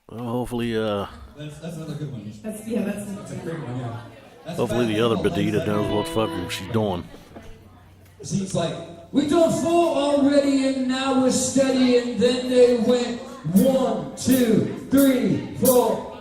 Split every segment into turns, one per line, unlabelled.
Hopefully,
That's another good one. That's a great one, yeah.
hopefully the other Bedita knows what the fuck she's doing.
She's like, we done 4 already and now we're steady, and then they went 1, 2, 3, 4.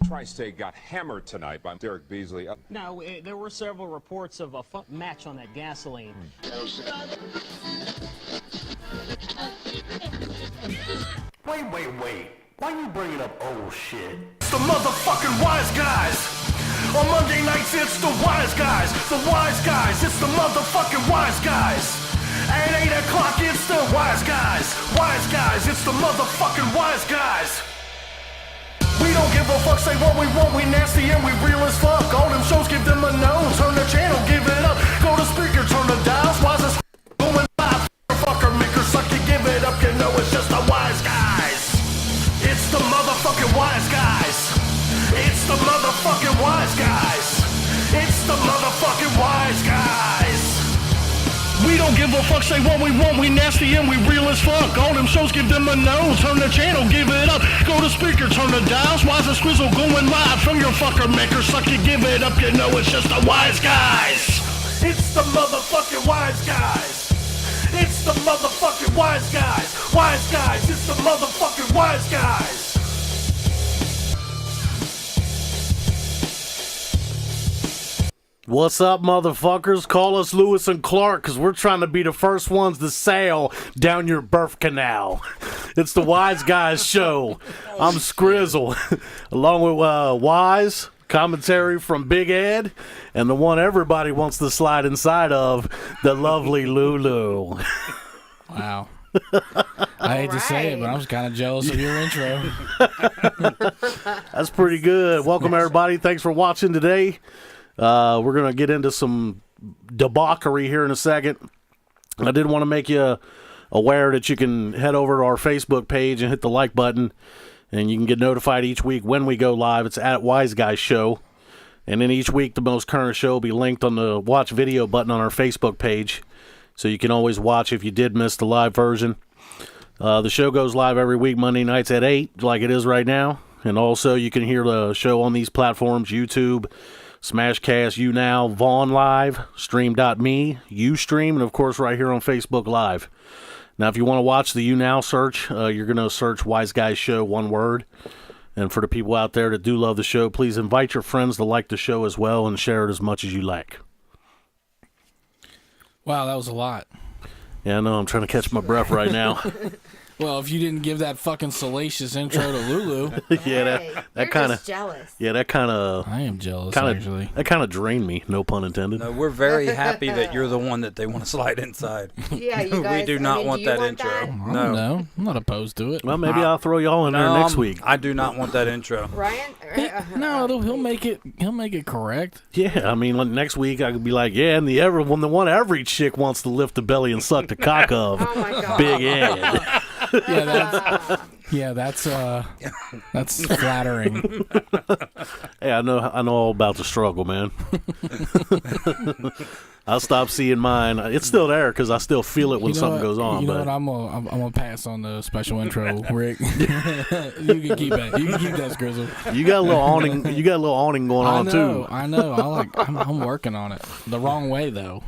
Tri-State got hammered tonight by Derek Beasley.
Now, there were several reports of a match on that gasoline.
Wait. Why you bringing up old shit? It's the motherfucking wise guys. On Monday nights, it's the wise guys. The wise guys, it's the motherfucking wise guys. At 8 o'clock, it's the wise guys. Wise guys, it's the motherfucking wise guys. We don't give a fuck, say what we want, we nasty and we real as fuck. All them shows, give them a no, turn the channel, give it up. Go to speaker, turn the dials, wise as going live. Fucker, maker, suck it, give it up, you know it's just the wise guys. It's the motherfucking wise guys. It's the motherfucking wise guys. It's the motherfucking wise guys. We don't give a fuck, say what we want, we nasty and we real as fuck. All them shows, give them a no, turn the channel, give it up. Go to speaker, turn the dials, wise as Squizzle going live. From your fucker maker, suck it, give it up, you know it's just the wise guys. It's the motherfucking wise guys. It's the motherfucking wise guys. Wise guys, it's the motherfucking wise guys.
What's up, motherfuckers? Call us Lewis and Clark, because we're trying to be the first ones to sail down your birth canal. It's the Wise Guys Show. I'm Scrizzle, along with Wise, commentary from Big Ed, and the one everybody wants to slide inside of, the lovely Lulu.
Wow. I hate to say it, but I was kind of jealous of your intro.
That's pretty good. Welcome, everybody. Thanks for watching today. We're going to get into some debauchery here in a second. I did want to make you aware that you can head over to our Facebook page and hit the like button, and you can get notified each week when we go live. It's at Wise Guys Show. And then each week, the most current show will be linked on the watch video button on our Facebook page, so you can always watch if you did miss the live version. The show goes live every week, Monday nights at 8, like it is right now. And also, you can hear the show on these platforms, YouTube, Smashcast, YouNow, Vaughn Live, Stream.me, Ustream, and of course right here on Facebook Live. Now, if you want to watch the YouNow search, you're going to search Wise Guys Show, one word. And for the people out there that do love the show, please invite your friends to like the show as well and share it as much as you like.
Wow, that was a lot.
Yeah, I know. I'm trying to catch my breath right now.
Well, if you didn't give that fucking salacious intro to Lulu,
Yeah, that
You're
kind of
just jealous.
yeah, that kind of
I am jealous, actually.
that kind of drained me. No pun intended.
No, we're very happy that you're the one that they want to slide inside.
Yeah, you guys.
We do not want
do you
that intro.
I don't
No.
know. I'm not opposed to it.
Well, maybe I'll throw y'all in there
No,
next week.
I do not want that intro.
Ryan?
No, he'll make it. He'll make it correct.
Yeah, I mean, like, next week I could be like, yeah, and the one every chick wants to lift the belly and suck the cock of,
Oh my God.
Big Ed.
That's flattering.
Hey, I know all about the struggle, man. I'll stop seeing mine. It's still there because I still feel it when
You know
something
what?
goes on.
You know
But
what? I'm gonna pass on the special intro, Rick. You can keep it. You can keep that, Scrizzle.
you got a little awning. You got a little awning going on too.
I know. I'm working on it. The wrong way though.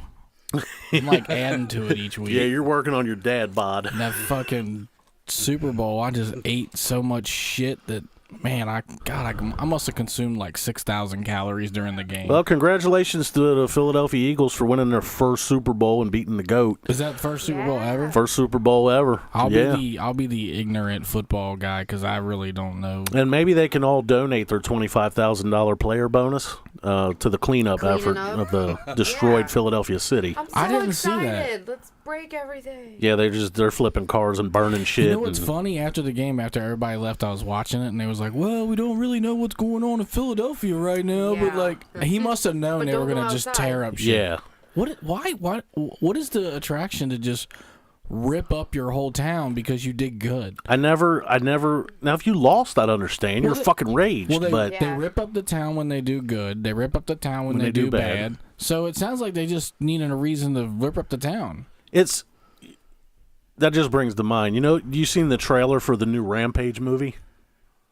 I'm like adding to it each week.
Yeah, you're working on your dad bod.
That fucking Super Bowl, I just ate so much shit that, man, I must have consumed like 6,000 calories during the game.
Well, congratulations to the Philadelphia Eagles for winning their first Super Bowl and beating the GOAT.
Is that the first Super Bowl ever?
First Super Bowl ever.
I'll be the ignorant football guy because I really don't know.
And maybe they can all donate their $25,000 player bonus to the cleanup
Cleaning
effort
up?
of the destroyed
Yeah.
Philadelphia city.
I'm so
I didn't see that.
excited. Let's break everything.
Yeah, they're flipping cars and burning shit.
You know what's
and-
funny? After the game, after everybody left, I was watching it, and they was like, "Well, we don't really know what's going on in Philadelphia right now." But
Yeah.
like, he must have known
But
they were
don't go
gonna just
outside.
tear up shit.
Yeah.
What is the attraction to just rip up your whole town because you did good?
I never. Now, if you lost, I'd understand. You're
Well,
fucking raged.
Well,
but
they
Yeah.
rip up the town when they do good. They rip up the town when they do bad. So it sounds like they just needed a reason to rip up the town.
that just brings to mind. You seen the trailer for the new Rampage movie?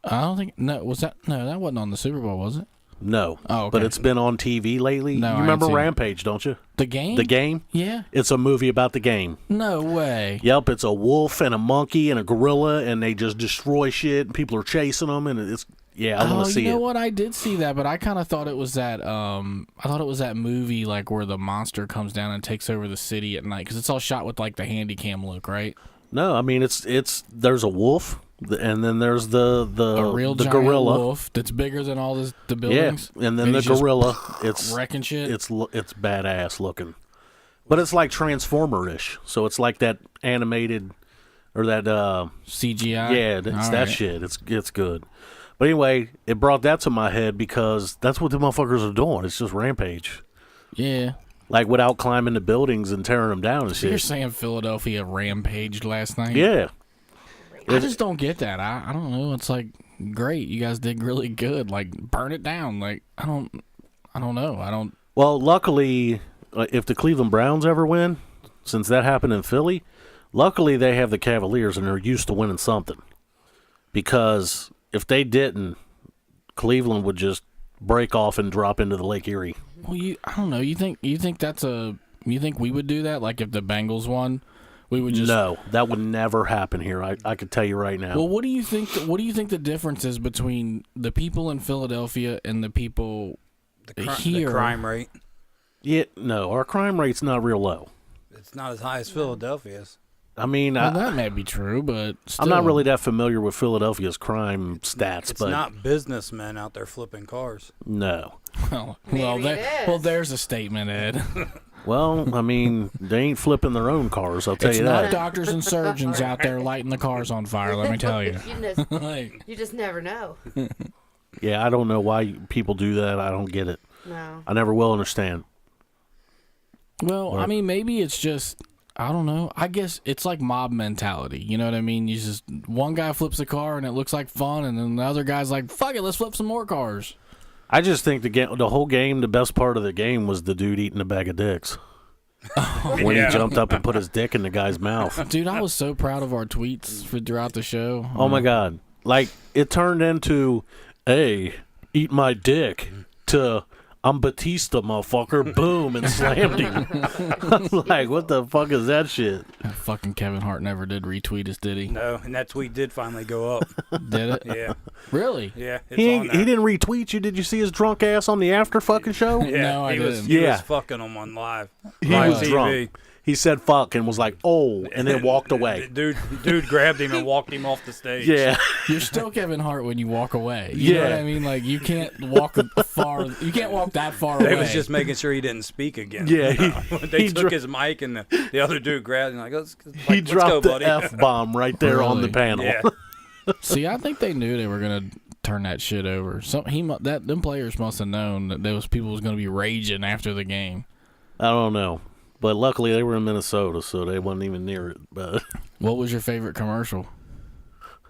I don't think that wasn't on the Super Bowl, was it?
No.
Oh, okay.
But it's been on TV lately.
No, I
You
ain't
remember
seen it.
Rampage, don't you?
The game?
The game?
Yeah.
It's a movie about the game.
No way.
Yep, it's a wolf and a monkey and a gorilla, and they just destroy shit, and people are chasing them, and it's I want to see
you know
it.
what? I did see that, but I kind of thought it was that. I thought it was that movie like where the monster comes down and takes over the city at night because it's all shot with like the handy cam look, right?
No, I mean it's there's a wolf, and then there's the
A real
the
giant
gorilla.
wolf that's bigger than all the
Yeah,
buildings.
and then the
he's just
gorilla. It's
wrecking shit.
It's badass looking, but it's like Transformer-ish. So it's like that animated or that
CGI.
yeah, it's
All
that
right.
shit. It's good. But anyway, it brought that to my head because that's what the motherfuckers are doing. It's just Rampage.
Yeah.
Like without climbing the buildings and tearing them down and
So you're
shit.
saying Philadelphia rampaged last night?
Yeah.
I just don't get that. I don't know. It's like great. You guys did really good. Like burn it down. Like I don't know. I don't.
Well, luckily, if the Cleveland Browns ever win, since that happened in Philly, luckily they have the Cavaliers and they're used to winning something. Because if they didn't, Cleveland would just break off and drop into the Lake Erie.
Well, I don't know. You think you think we would do that? Like if the Bengals won, we would just.
No, that would never happen here. I could tell you right now.
Well, what do you think? What do you think the difference is between the people in Philadelphia and the people here?
The crime rate.
Yeah, no, our crime rate's not real low.
It's not as high as Philadelphia's.
I mean,
Well, that may be true, but still.
I'm not really that familiar with Philadelphia's crime stats,
It's
but
not businessmen out there flipping cars.
no.
Well,
Maybe it is.
there's a statement, Ed.
Well, I mean, they ain't flipping their own cars, I'll tell
It's
you
not
that.
doctors and surgeons out there lighting the cars on fire. Let me tell you. Like,
You just never know.
Yeah, I don't know why people do that. I don't get it.
No.
I never will understand.
well, I mean, maybe it's just. I don't know. I guess it's like mob mentality. You know what I mean? You just one guy flips a car and it looks like fun, and then the other guy's like, "Fuck it, let's flip some more cars."
I just think the whole game, the best part of the game was the dude eating a bag of dicks. When he jumped up and put his dick in the guy's mouth.
Dude, I was so proud of our tweets throughout the show.
Oh my God. Like, it turned into, hey, eat my dick, to, I'm Batista, motherfucker. Boom, and slammed him. I was like, what the fuck is that shit?
Fucking Kevin Hart never did retweet us, did he?
No, and that tweet did finally go up.
Did it?
Yeah,
Really?
yeah. It's
He
on there.
didn't retweet you. Did you see his drunk ass on the after fucking show?
Yeah,
No, I
he was,
didn't.
he
Yeah.
was fucking them on live.
He
live
was
TV.
drunk. He said fuck and was like, oh, and then walked away.
Dude grabbed him and walked him off the stage.
Yeah.
You're still Kevin Hart when you walk away. You know what
Yeah.
I mean? Like, you can't walk far. You can't walk that far away.
They was just making sure he didn't speak again.
Yeah,
They
he
took
dro-
his mic and the other dude grabbed him like, let's
He
go,
dropped the
buddy.
F-bomb right there on the
Really?
panel.
Yeah.
See, I think they knew they were gonna turn that shit over. Them players must have known that those people was gonna be raging after the game.
I don't know. But luckily they were in Minnesota, so they wasn't even near it. But
What was your favorite commercial?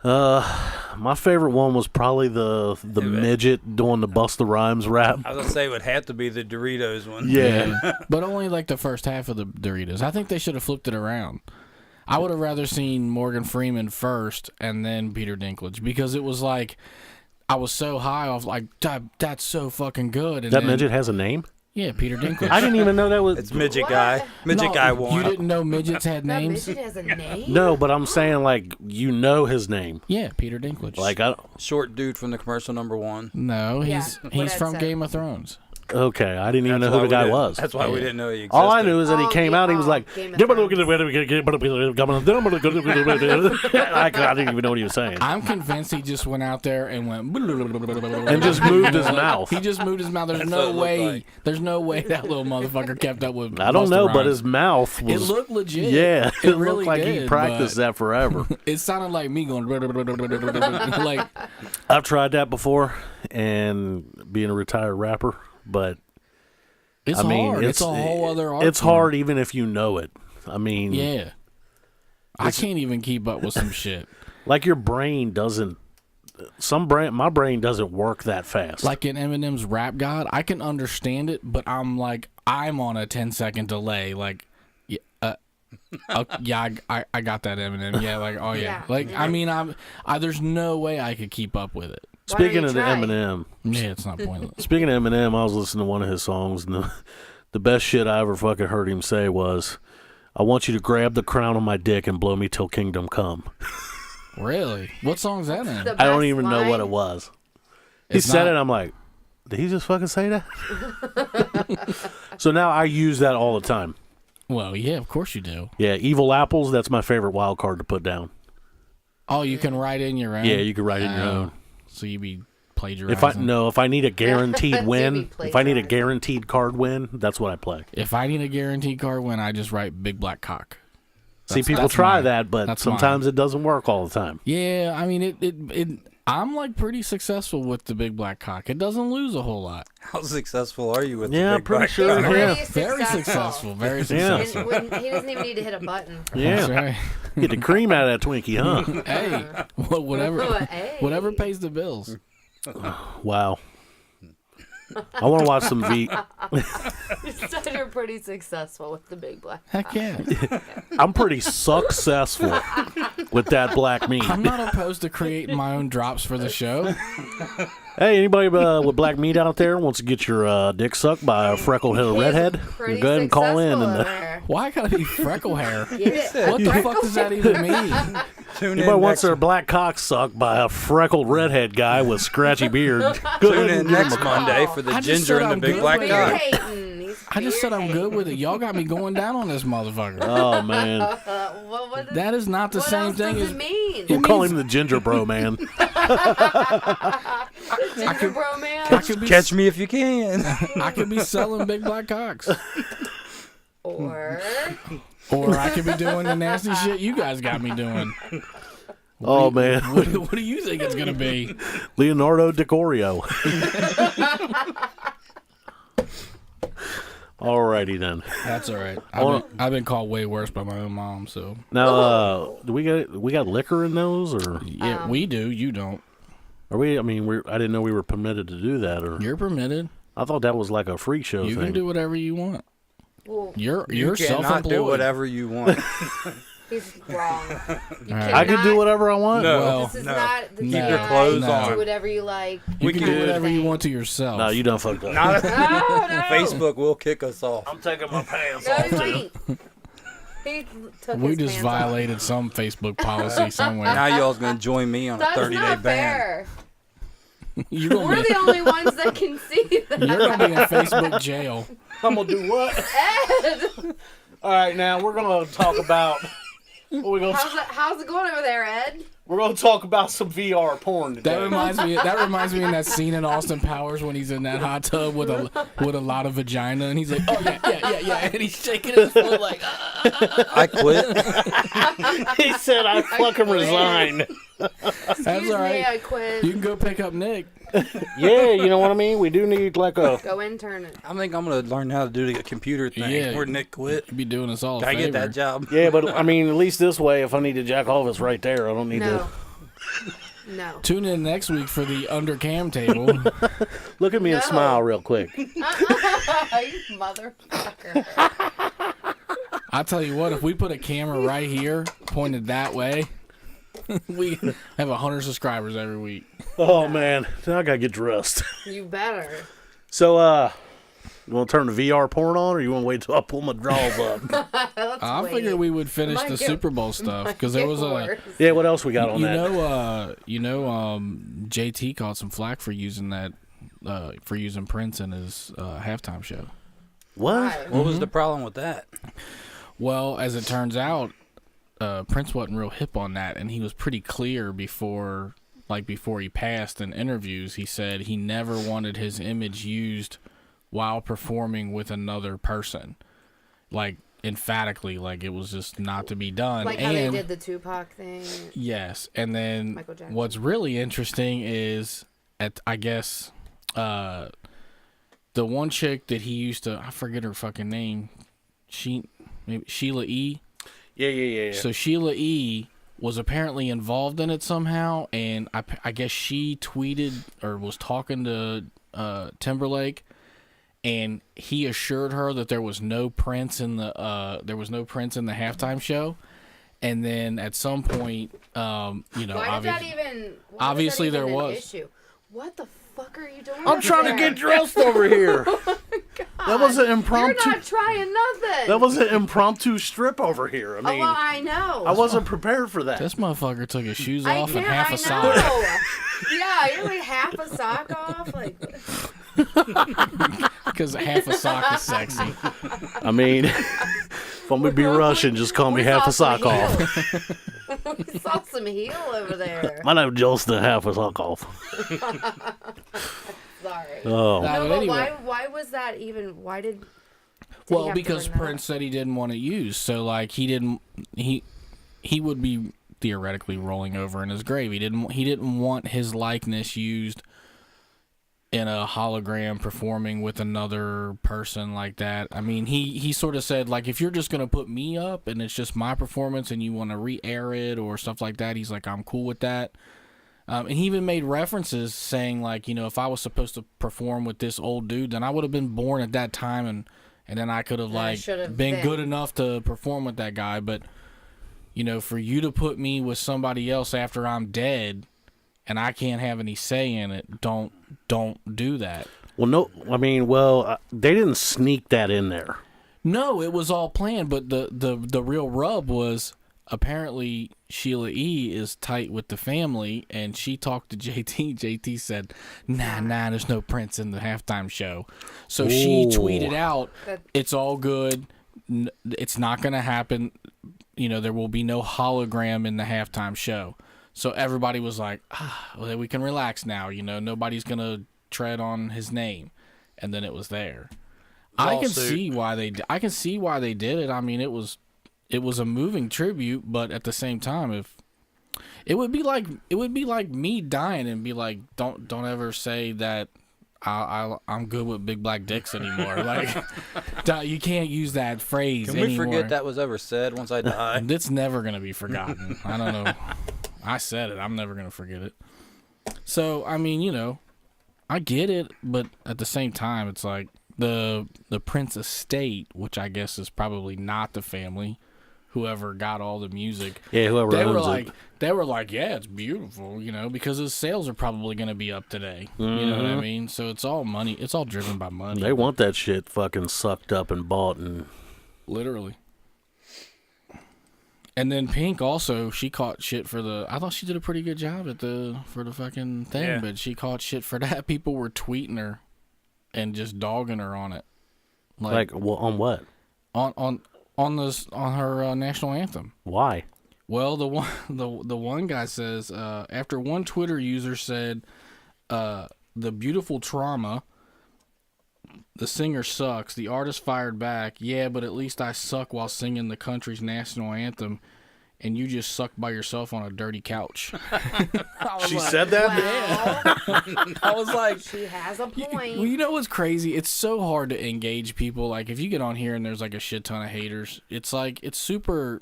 my favorite one was probably the midget doing the Busta Rhymes rap.
I was gonna say it would have to be the Doritos one.
Yeah.
But only like the first half of the Doritos. I think they should have flipped it around. I would have rather seen Morgan Freeman first and then Peter Dinklage, because it was like I was so high off like that's so fucking good. And
That
then,
midget has a name?
Yeah, Peter Dinklage.
I didn't even know that was.
It's midget
What?
guy. Midget
No,
guy won.
You didn't know midgets had
That
names?
midget has a name?
No, but I'm saying like you know his name.
Yeah, Peter Dinklage.
Like I
Short dude from the commercial number 1.
No, he's
Yeah,
he's
what
from
I'd say.
Game of Thrones.
okay, I didn't even
That's
know
why
who the
we
guy
didn't-
was.
That's why we didn't know he existed.
All I knew is that he
Oh,
came out. He was like,
Game of
I
Thrones.
didn't even know what he was saying,
I'm convinced he just went out there and went
and just moved his mouth.
He just moved his mouth. There's
That's
no
what it looked
way.
like.
There's no way that little motherfucker kept up with.
I don't
Busta
know, but
Rhymes.
his mouth
It
was.
looked legit.
Yeah,
it,
it
really
looked like
did,
he practiced
but
that forever.
It sounded like me going like.
I've tried that before, and being a retired rapper, but
It's
I mean,
hard. It's a whole other art.
It's
form.
hard even if you know it. I mean,
Yeah. I can't even keep up with some shit.
like your brain doesn't. My brain doesn't work that fast.
Like in Eminem's Rap God, I can understand it, but I'm on a 10-second delay. Like, yeah, I got that Eminem. Yeah, like, oh yeah.
Yeah.
Like, I mean, there's no way I could keep up with it.
Why don't
Speaking
you
of the
try?
Eminem,
Yeah, it's not pointless.
speaking of Eminem, I was listening to one of his songs, and the best shit I ever fucking heard him say was, "I want you to grab the crown on my dick and blow me till kingdom come."
Really? What song's that in?
The
I don't
best
even know what
line?
it was. He
It's
said
not-
it. I'm like, did he just fucking say that? So now I use that all the time.
Well, yeah, of course you do.
Yeah, evil apples. That's my favorite wild card to put down.
Oh, you can write in your own?
Yeah, you can write in your
Oh,
own.
So you be plagiarizing?
If I need a guaranteed
So
win,
you'd be
if I need a
plagiarizing.
guaranteed card win, that's what I play.
If I need a guaranteed card win, I just write big black cock.
See, people
that's
try
mine.
that, but
That's
sometimes it doesn't work all the time.
Yeah, I mean, it I'm like pretty successful with the big black cock. It doesn't lose a whole lot.
How successful are you with
Yeah,
the
I'm
big
pretty
black
sure.
cock?
Yeah.
Pretty
Very successful. Very
Yeah.
successful.
And when, he doesn't even need to hit a button.
Yeah,
That's right.
get the cream out of that Twinkie, huh?
Hey, whatever,
Hey.
whatever pays the bills.
Wow. I want to watch some V.
You said you're pretty successful with the big black.
Heck yeah.
I'm pretty successful with that black meat.
I'm not opposed to creating my own drops for the show.
Hey, anybody with black meat out there wants to get your dick sucked by a freckled redhead?
Pretty
Go ahead and call in.
successful
And
over there.
Why gotta be freckle hair?
Get it?
What the fuck does that even mean?
Tune
anybody
in
wants
next,
their black cock sucked by a freckled redhead guy with scratchy beard? Go
tune
ahead
in
and give him
next
a
Monday for the
I just
ginger
said
and the
I'm
big
good
black
with
Beer
cock.
hating. He's
I just said I'm
beer
good with it. Y'all got me going down on this mother.
Oh man,
What
That is not the
what
same
else
thing
does
as
it mean?
we'll call him the ginger bro man.
Ginger bro man?
I could be
Catch me if you can.
I could be selling big black cocks,
Or
or I could be doing the nasty shit you guys got me doing.
Oh man,
What do you think it's gonna be?
Leonardo DiCaprio. Alrighty then.
That's all right.
Well-
I've been called way worse by my own mom. So
Now, do we got liquor in those, or
yeah, we do. You don't.
are we? I mean, I didn't know we were permitted to do that, or
You're permitted.
I thought that was like a freak show
You
thing.
can do whatever you want.
well,
You're
You cannot
self-employed.
do whatever you want.
He's wrong. You
right.
I can do whatever I want.
No.
Well,
This is
No.
not the
Keep
your
TI.
clothes
You can
on.
Do whatever you like.
You can do
do
whatever you
anything.
want to yourself.
No, you done fucked up.
Not
Oh, no.
Facebook will kick us off.
I'm taking my pants
No,
off
he
too.
ain't. He took
We
his
just
pants off.
violated some Facebook policy somewhere.
Now y'all's gonna join me on a
That's
30-day
not
ban.
fair.
You're gonna
We're
be,
the only ones that can see that.
you're gonna be in Facebook jail.
I'm gonna do what?
Ed,
All right, now we're gonna talk about. We're gonna
how's it going over there, Ed?
we're gonna talk about some VR porn today.
That reminds me of that scene in Austin Powers when he's in that hot tub with a lot of vagina, and he's like, oh yeah, and he's shaking his foot like,
I quit.
He said, "I fucking resign."
That's
Excuse
all
me,
right.
I quit.
You can go pick up Nick.
Yeah, you know what I mean. We do need like a.
Go intern it.
I think I'm gonna learn how to do the computer thing.
Yeah.
Where Nick quit.
You'd be doing us all a
Can I
favor.
get that job?
Yeah, but I mean, at least this way, if I need to jack off, it's right there. I don't need
No.
to
No.
Tune in next week for the under cam table.
look at me and
No.
smile real quick.
You motherfucker.
I tell you what, if we put a camera right here pointed that way, we have 100 subscribers every week.
Oh man, now I gotta get dressed.
You better.
So, you want to turn the VR porn on, or you want to wait till I pull my drawers up?
I
wait.
figured we would finish
Might
the
get-
Super Bowl stuff because there
Get
was a.
worse.
Yeah, what else we got on
You
that?
know, JT caught some flack for using that, for using Prince in his halftime show.
What?
Why?
What was the problem with that?
Well, as it turns out, Prince wasn't real hip on that, and he was pretty clear before he passed in interviews. He said he never wanted his image used while performing with another person, like emphatically, like it was just not to be done.
Like how they did the Tupac thing.
Yes, and then
Michael Jackson.
what's really interesting is I guess the one chick that he used to, I forget her fucking name, maybe Sheila E.
Yeah.
So Sheila E. was apparently involved in it somehow, and I guess she tweeted or was talking to Timberlake, and he assured her that there was no Prince in the halftime show. And then at some point,
Why did that even? Why
obviously
was that even
there
an
was.
issue? What the fuck are you doing?
I'm
over
trying to
there?
get dressed over here. That was an
You're
impromptu.
not trying nothing.
That was an impromptu strip over here. I
Oh,
mean,
well, I know.
I wasn't prepared for that.
This motherfucker took his shoes
I
off and
can't.
half
I
a sock.
know. Yeah, you're like half a sock off. Like,
Because half a sock is sexy.
I mean, if I'm gonna be Russian, just call me
we
half
saw
a
some
sock off.
heel. We saw some heel over there.
My name is just a half a sock off.
Sorry.
Oh,
Nah,
No,
but
but
anyway.
why was that even? Why did? he
Well,
have to
because
bring that
Prince said he didn't want it used, so like he would be theoretically rolling over in his grave. He didn't want his likeness used in a hologram performing with another person like that. I mean, he sort of said like, if you're just gonna put me up and it's just my performance and you want to re-air it or stuff like that, he's like, I'm cool with that. And he even made references saying like, you know, if I was supposed to perform with this old dude, then I would have been born at that time and then I could have
I
like
should have
been
been.
good enough to perform with that guy. But you know, for you to put me with somebody else after I'm dead and I can't have any say in it, don't do that.
well, no. I mean, they didn't sneak that in there.
No, it was all planned, but the real rub was apparently Sheila E. is tight with the family, and she talked to JT. JT said, nah, there's no Prince in the halftime show. So she
Ooh.
tweeted out,
That-
it's all good. It's not going to happen. You know, there will be no hologram in the halftime show. So everybody was like, well, we can relax now. You know, nobody's going to tread on his name. And then it was there. I can
Lawsuit.
see why they did it. I mean, it was a moving tribute, but at the same time, if it would be like me dying and be like, don't ever say that I'm good with big black dicks anymore. Like, you can't use that phrase
Can we
anymore.
forget that was ever said once I die?
It's never gonna be forgotten. I don't know. I said it. I'm never gonna forget it. So I mean, you know, I get it, but at the same time, it's like the Prince estate, which I guess is probably not the family, whoever got all the music.
Yeah, whoever
They were
owns
like,
it.
yeah, it's beautiful, because his sales are probably going to be up today. You know what I mean? So it's all money. It's all driven by money.
They want that shit fucking sucked up and bought and
Literally. And then Pink also, she caught shit for
Mm-hmm.
I thought she did a pretty good job for the fucking thing,
Yeah.
but she caught shit for that. People were tweeting her and just dogging her on it.
like well, on what?
on her national anthem.
Why?
Well, the one guy says after one Twitter user said the beautiful trauma, the singer sucks. The artist fired back, yeah, but at least I suck while singing the country's national anthem, and you just suck by yourself on a dirty couch.
She said that?
Wow.
I was like,
She has a point.
well, you know what's crazy? It's so hard to engage people. Like, if you get on here and there's like a shit ton of haters, it's like, it's super,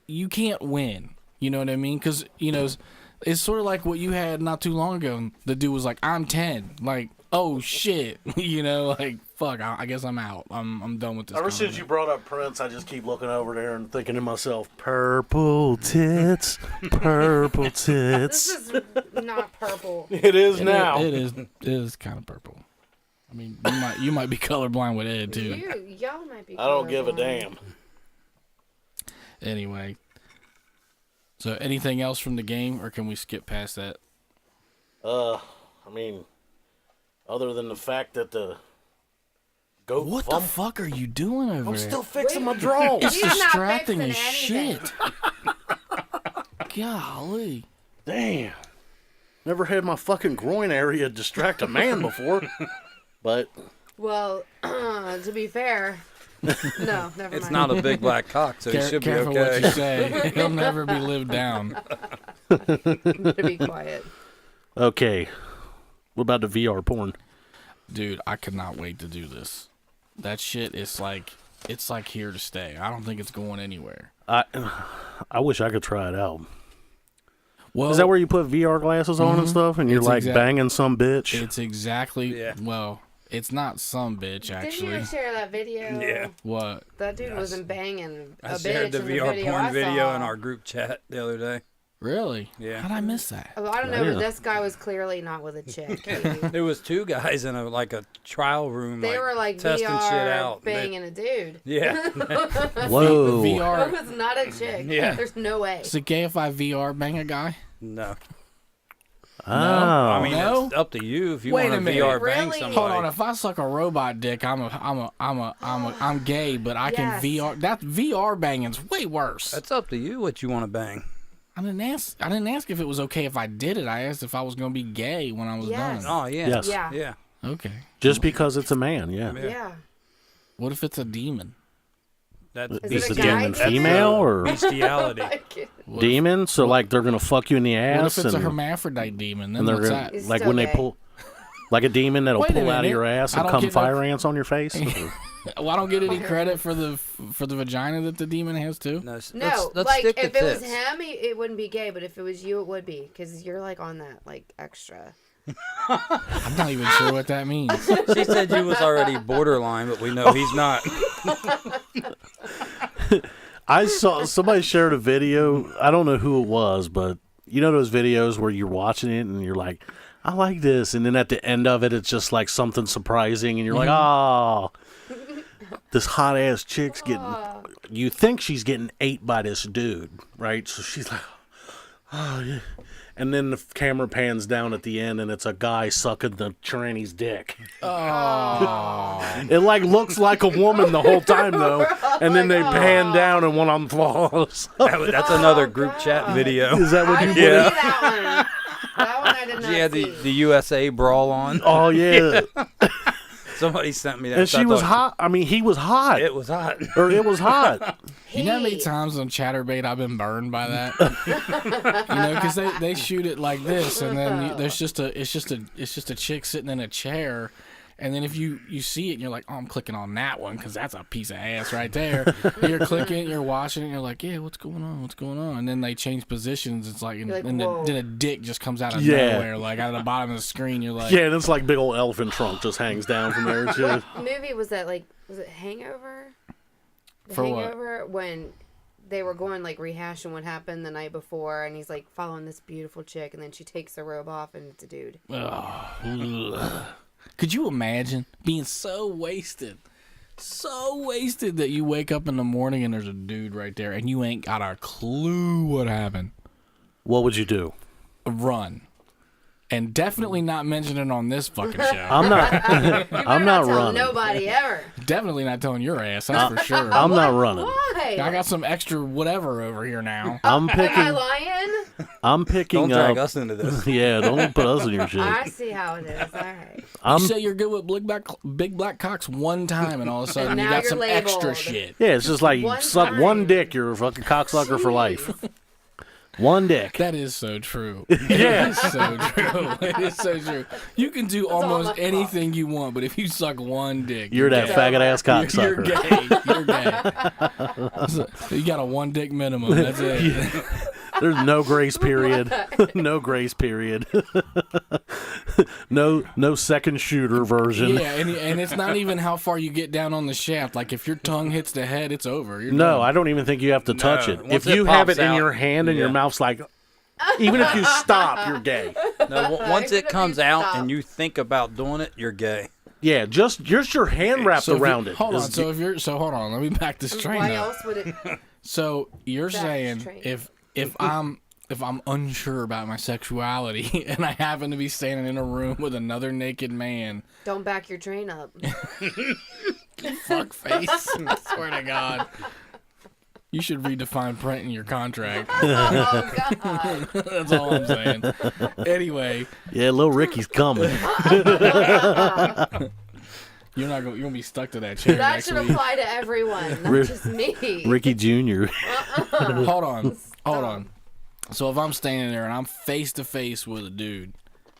you can't win. You know what I mean? Because, it's sort of like what you had not too long ago. The dude was like, I'm 10. Like, oh shit. Like, fuck, I guess I'm out. I'm done with this.
Ever since
content.
you brought up Prince, I just keep looking over there and thinking to myself, purple tits, purple
This
tits.
is not purple.
It is now.
It is kind of purple. I mean, you might be colorblind with Ed too.
Y'all might be.
I don't give a
colorblind.
damn.
Anyway, so anything else from the game, or can we skip past that?
I mean, other than the fact that the goat
What the
fumbled-
fuck are you doing over
I'm
there?
still fixing my drone.
It's
He's not
distracting
fixing
as
anything.
shit. Golly.
Damn. Never had my fucking groin area distract a man before. But
Well, to be fair, no, never
It's
mind.
not a big black cock, so he should be
Careful what you
okay.
say. He'll never be lived down.
To be quiet.
okay. What about the VR porn?
Dude, I cannot wait to do this. That shit is like, it's like here to stay. I don't think it's going anywhere.
I wish I could try it out.
Well,
Is that where you put VR glasses on and stuff, and you're
It's
like
exact-
banging some bitch?
it's exactly,
Yeah.
well, it's not some bitch,
Didn't
actually.
you share that video?
Yeah.
What?
That dude wasn't banging a
I
bitch
shared the
in
VR
video
porn
I
video
saw.
in our group chat the other day.
Really?
Yeah.
How'd I miss that?
Oh, I don't know,
Yeah.
but this guy was clearly not with a chick.
There was two guys in a trial room.
They were like
testing
VR
shit out.
banging a dude.
Yeah.
Whoa.
It
VR.
was not a chick.
Yeah.
There's no way.
Is it gay if I VR bang a guy?
No.
Oh.
I mean,
No?
it's up to you if you
Wait
want
a
to
minute.
VR bang
Really?
somebody.
Hold on, if I suck a robot dick, I'm gay, but I can
Yes.
VR. That VR banging's way worse.
That's up to you what you want to bang.
I didn't ask if it was okay if I did it. I asked if I was gonna be gay when I was
Yes.
done.
Oh yeah.
Yes.
Yeah.
Yeah.
Okay.
Just because it's a man, yeah.
Yeah.
What if it's a demon?
That's
Is
Is
it
the
a guy
demon
demon?
female or
bestiality.
demon? So like they're gonna fuck you in the
What
ass
if it's a
and,
hermaphrodite demon? Then
and they're
what's
gonna
that?
It's
like
still
when they
gay.
pull like a demon that'll
Wait a
pull out of
minute.
your ass
I
and
don't
come
get
fire
no-
ants on your face?
Well, I don't get any credit for the vagina that the demon has too.
No,
No,
let's
like
stick
if
to
it was
tits.
him, it wouldn't be gay. But if it was you, it would be because you're like on that like extra.
I'm not even sure what that means.
She said you was already borderline, but we know he's not.
I saw somebody shared a video. I don't know who it was, but you know those videos where you're watching it and you're like, I like this, and then at the end of it, it's just like something surprising, and you're like, oh, this hot ass chick's getting. You think she's getting ate by this dude, right? So she's like, oh yeah. And then the camera pans down at the end, and it's a guy sucking the tranny's dick.
Oh,
It like looks like a woman the whole time though, and then they pan down and one of them falls.
That's another group chat video.
Is that what
I
you
didn't
put?
see that one. That one I did not
She had
see.
the USA brawl on.
Oh yeah,
Somebody sent me that.
and
so I
she was
thought
hot. I mean, he was hot,
It was hot.
or it was hot.
you know how many
He-
times on ChatterBait I've been burned by that? Because they shoot it like this, and then it's just a chick sitting in a chair. And then if you see it and you're like, oh, I'm clicking on that one because that's a piece of ass right there. You're clicking, you're watching it, and you're like, yeah, what's going on? What's going on? And then they change positions. It's like, and,
You're like,
and
whoa.
then a dick just comes out of
Yeah.
nowhere, like out of the bottom of the screen. You're like,
Yeah, and it's like big old elephant trunk just hangs down from there and shit.
movie was that like was it Hangover? The
For what?
Hangover when they were going like rehashing what happened the night before, and he's like following this beautiful chick, and then she takes the robe off, and it's a dude.
Could you imagine being so wasted that you wake up in the morning and there's a dude right there, and you ain't got a clue what happened?
What would you do?
Run. And definitely not mention it on this fucking show.
I'm not. I'm not
Tell
running.
nobody ever.
Definitely not telling your ass. That's for sure.
I'm not running.
Why?
I got some extra whatever over here now.
I'm
Am I
picking.
lying?
I'm picking
Don't drag
up.
us into this.
Yeah, don't put us in your shit.
I see how it is. All right.
I'm.
You say you're good with big black cocks one time, and all of a sudden
And
you
now
got
you're
some extra
labeled.
shit.
Yeah, it's just like you
One
suck
time.
one dick, you're a fucking cocksucker for life. One dick.
That is so true.
Yeah.
It is so true. It is so true. You can do
all my
almost
fault.
anything you want, but if you suck one dick,
You're that
gay.
faggot ass
You're
cocksucker.
gay. You're gay. You got a 1 dick minimum. That's it.
There's no grace period. No grace period. No second shooter version.
Yeah, and it's not even how far you get down on the shaft. Like if your tongue hits the head, it's over. You're
No,
done.
I don't even think you have to touch it.
Once
If
it
you have
pops
it in
out,
your hand and your
yeah.
mouth's like, even if you stop, you're gay.
No, once
Even
it
if
comes
you
out
stop.
and you think about doing it, you're gay.
Yeah, just your hand wrapped
So if you-
around it.
Hold on.
is-
So hold on. Let me back this train
Why
up.
else would it?
So you're
Back
saying
train.
if I'm unsure about my sexuality and I happen to be standing in a room with another naked man,
Don't back your train up.
fuck face. I swear to God. You should redefine print in your contract.
Oh God!
That's all I'm saying. Anyway,
yeah, little Ricky's coming.
you're gonna be stuck to that chair
That
next
should
week.
apply to everyone, not
Rick-
just me.
Ricky Jr.
Hold on. So if I'm standing there and I'm face to face with a dude,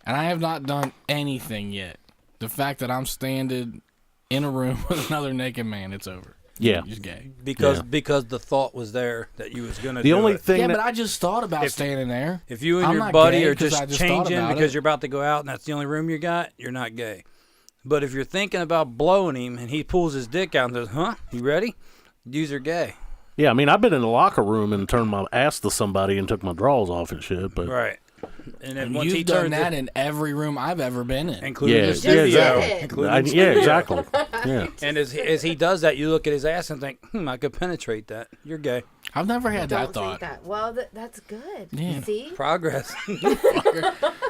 and I have not done anything yet, the fact that I'm standing in a room with another naked man, it's over.
Yeah.
You're gay.
Because
Yeah.
because the thought was there that you was gonna
The
do
only
it.
thing
Yeah,
that
but I just thought about standing there.
If you and
I'm
your
not
buddy
gay
are
'cause
just
I just thought
changing
about
because
it.
you're about to go out and that's the only room you got, you're not gay. But if you're thinking about blowing him and he pulls his dick out and says, "Huh, you ready?" Yous are gay.
Yeah, I mean, I've been in the locker room and turned my ass to somebody and took my drawers off and shit. But
Right. And then once he
You've done
turns
that
it,
in every room I've ever been in.
including
yeah,
the
yeah,
studio,
exactly.
including
I-
the
yeah,
studio.
exactly. Yeah.
And as he does that, you look at his ass and think, I could penetrate that. You're gay.
I've never had
Don't
that
think
thought.
that. Well, that's good.
Yeah.
See?
Progress.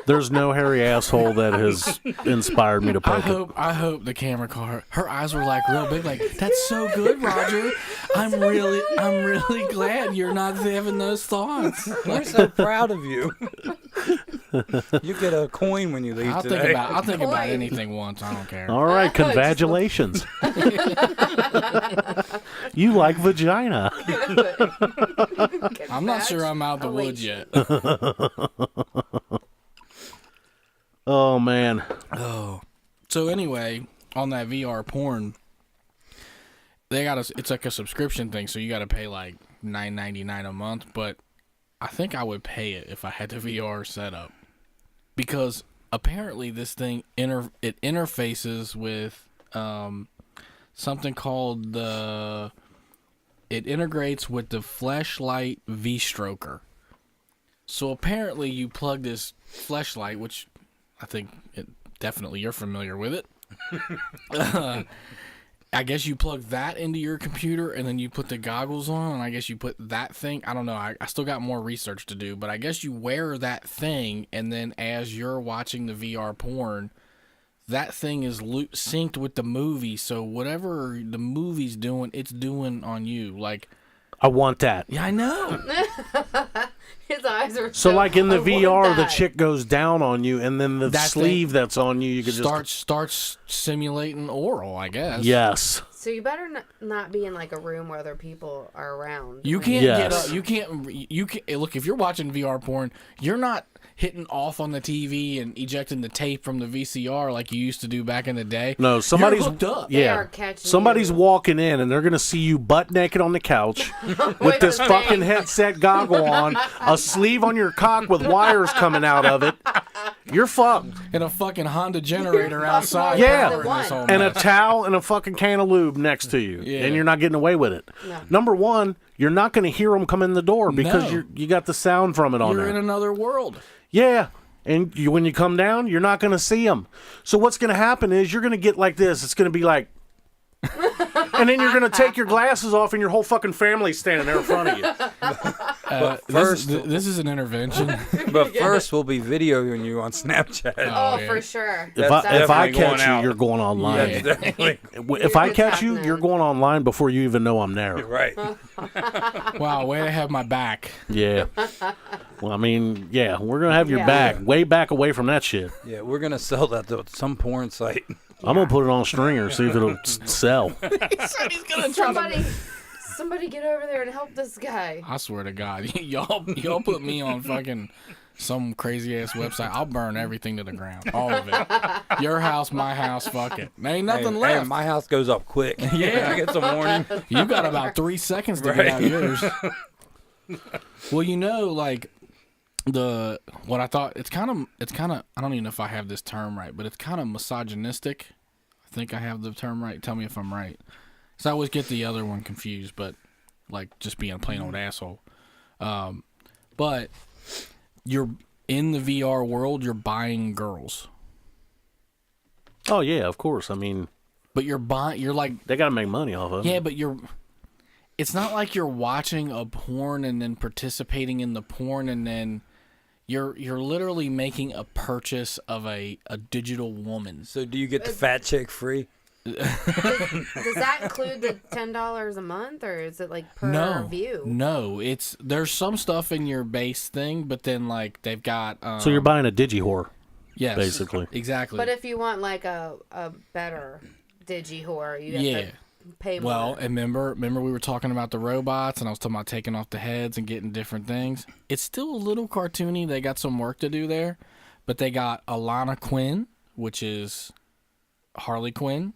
There's no hairy asshole that has inspired me to poke it.
I hope the camera car. Her eyes were like real big. Like that's so good, Roger. I'm really glad you're not having those thoughts.
We're so proud of you. You get a coin when you leave
I'll
today.
think about
Coin.
anything once. I don't care.
All right, congratulations. You like vagina.
I'm not sure I'm out the woods yet.
Oh man.
So anyway, on that VR porn, they got it's like a subscription thing, so you got to pay like $9.99 a month. But I think I would pay it if I had the VR set up, because apparently this thing it interfaces with something called the. It integrates with the Fleshlight V-Stroker. So apparently you plug this Fleshlight, which I think definitely you're familiar with it. I guess you plug that into your computer and then you put the goggles on, and I guess you put that thing. I don't know. I still got more research to do, but I guess you wear that thing, and then as you're watching the VR porn, that thing is synced with the movie. So whatever the movie's doing, it's doing on you. Like,
I want that.
yeah, I know.
His eyes are
So like in the
I want
VR, the
that.
chick goes down on you, and then the
That
sleeve that's on you, you could
starts simulating oral, I guess.
just yes.
So you better not be in like a room where other people are around.
You
when
can't get
Yes.
up. You can't. Look, if you're watching VR porn, you're not hitting off on the TV and ejecting the tape from the VCR like you used to do back in the day.
No, somebody's
You're hooked up.
They
yeah.
are catching
Somebody's
you.
walking in and they're gonna see you butt naked on the couch with this
a
fucking
thing.
headset goggle on, a sleeve on your cock with wires coming out of it, you're fucked.
And a fucking Honda generator outside.
Yeah.
powering this whole
And a
mess.
towel and a fucking can of lube next to you,
Yeah.
and you're not getting away with it.
No.
Number one, you're not going to hear them come in the door because
No.
you got the sound from it on
You're
there.
in another world.
Yeah. And when you come down, you're not going to see them. So what's going to happen is you're going to get like this. It's going to be like, and then you're going to take your glasses off and your whole fucking family's standing there in front of you.
This is an intervention.
But first, we'll be videoing you on Snapchat.
Oh,
yeah.
for sure.
If I
definitely
catch
going
you,
out.
you're going online.
That's definitely
If I
It's
catch you,
happening.
you're going online before you even know I'm there.
right.
Wow, way to have my back.
Yeah. Well, I mean, yeah, we're going to have your
Yeah.
back way back away from that shit.
Yeah, we're gonna sell that to some porn site.
I'm going to put it on Stringer, see if it'll sell.
Somebody get over there and help this guy.
I swear to God, y'all put me on fucking some crazy ass website. I'll burn everything to the ground, all of it. Your house, my house, fuck it. There ain't nothing
Hey,
left.
my house goes up quick.
Yeah.
I get some warning.
You got about 3 seconds to get out of yours. Well, you know, like what I thought it's kind of I don't even know if I have this term right, but it's kind of misogynistic. I think I have the term right. Tell me if I'm right. So I always get the other one confused, but like just being a plain old asshole. But you're in the VR world, you're buying girls,
Oh, yeah, of course. I mean,
but you're like,
they got to make money off of it.
yeah, but it's not like you're watching a porn and then participating in the porn and then you're literally making a purchase of a digital woman.
So do you get the fat chick free?
Does that include the $10 a month, or is it like per view?
No, there's some stuff in your base thing, but then like they've got
So you're buying a digi whore.
yes,
basically.
exactly.
But if you want like a better digi whore, you have
Yeah.
to pay more.
Well, and remember we were talking about the robots, and I was talking about taking off the heads and getting different things. It's still a little cartoony. They got some work to do there, but they got Alana Quinn, which is Harley Quinn.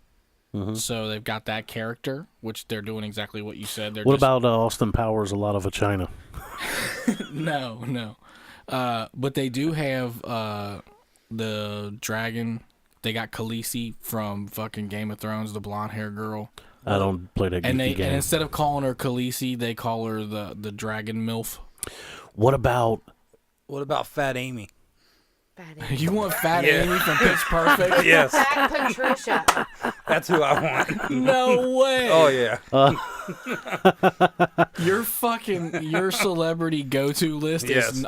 Mm-hmm.
So they've got that character, which they're doing exactly what you said. They're
What
just,
about Austin Powers, a lot of vagina?
No. But they do have the dragon. They got Khaleesi from fucking Game of Thrones, the blonde hair girl.
I don't play that
And
geeky game.
and instead of calling her Khaleesi, they call her the dragon MILF.
What about
What about Fat Amy?
Fat Amy.
You want Fat
Yeah.
Amy from Pitch Perfect?
Yes,
Fat Patricia.
that's who I want.
No way.
Oh yeah.
Your celebrity go-to list
Yes.
is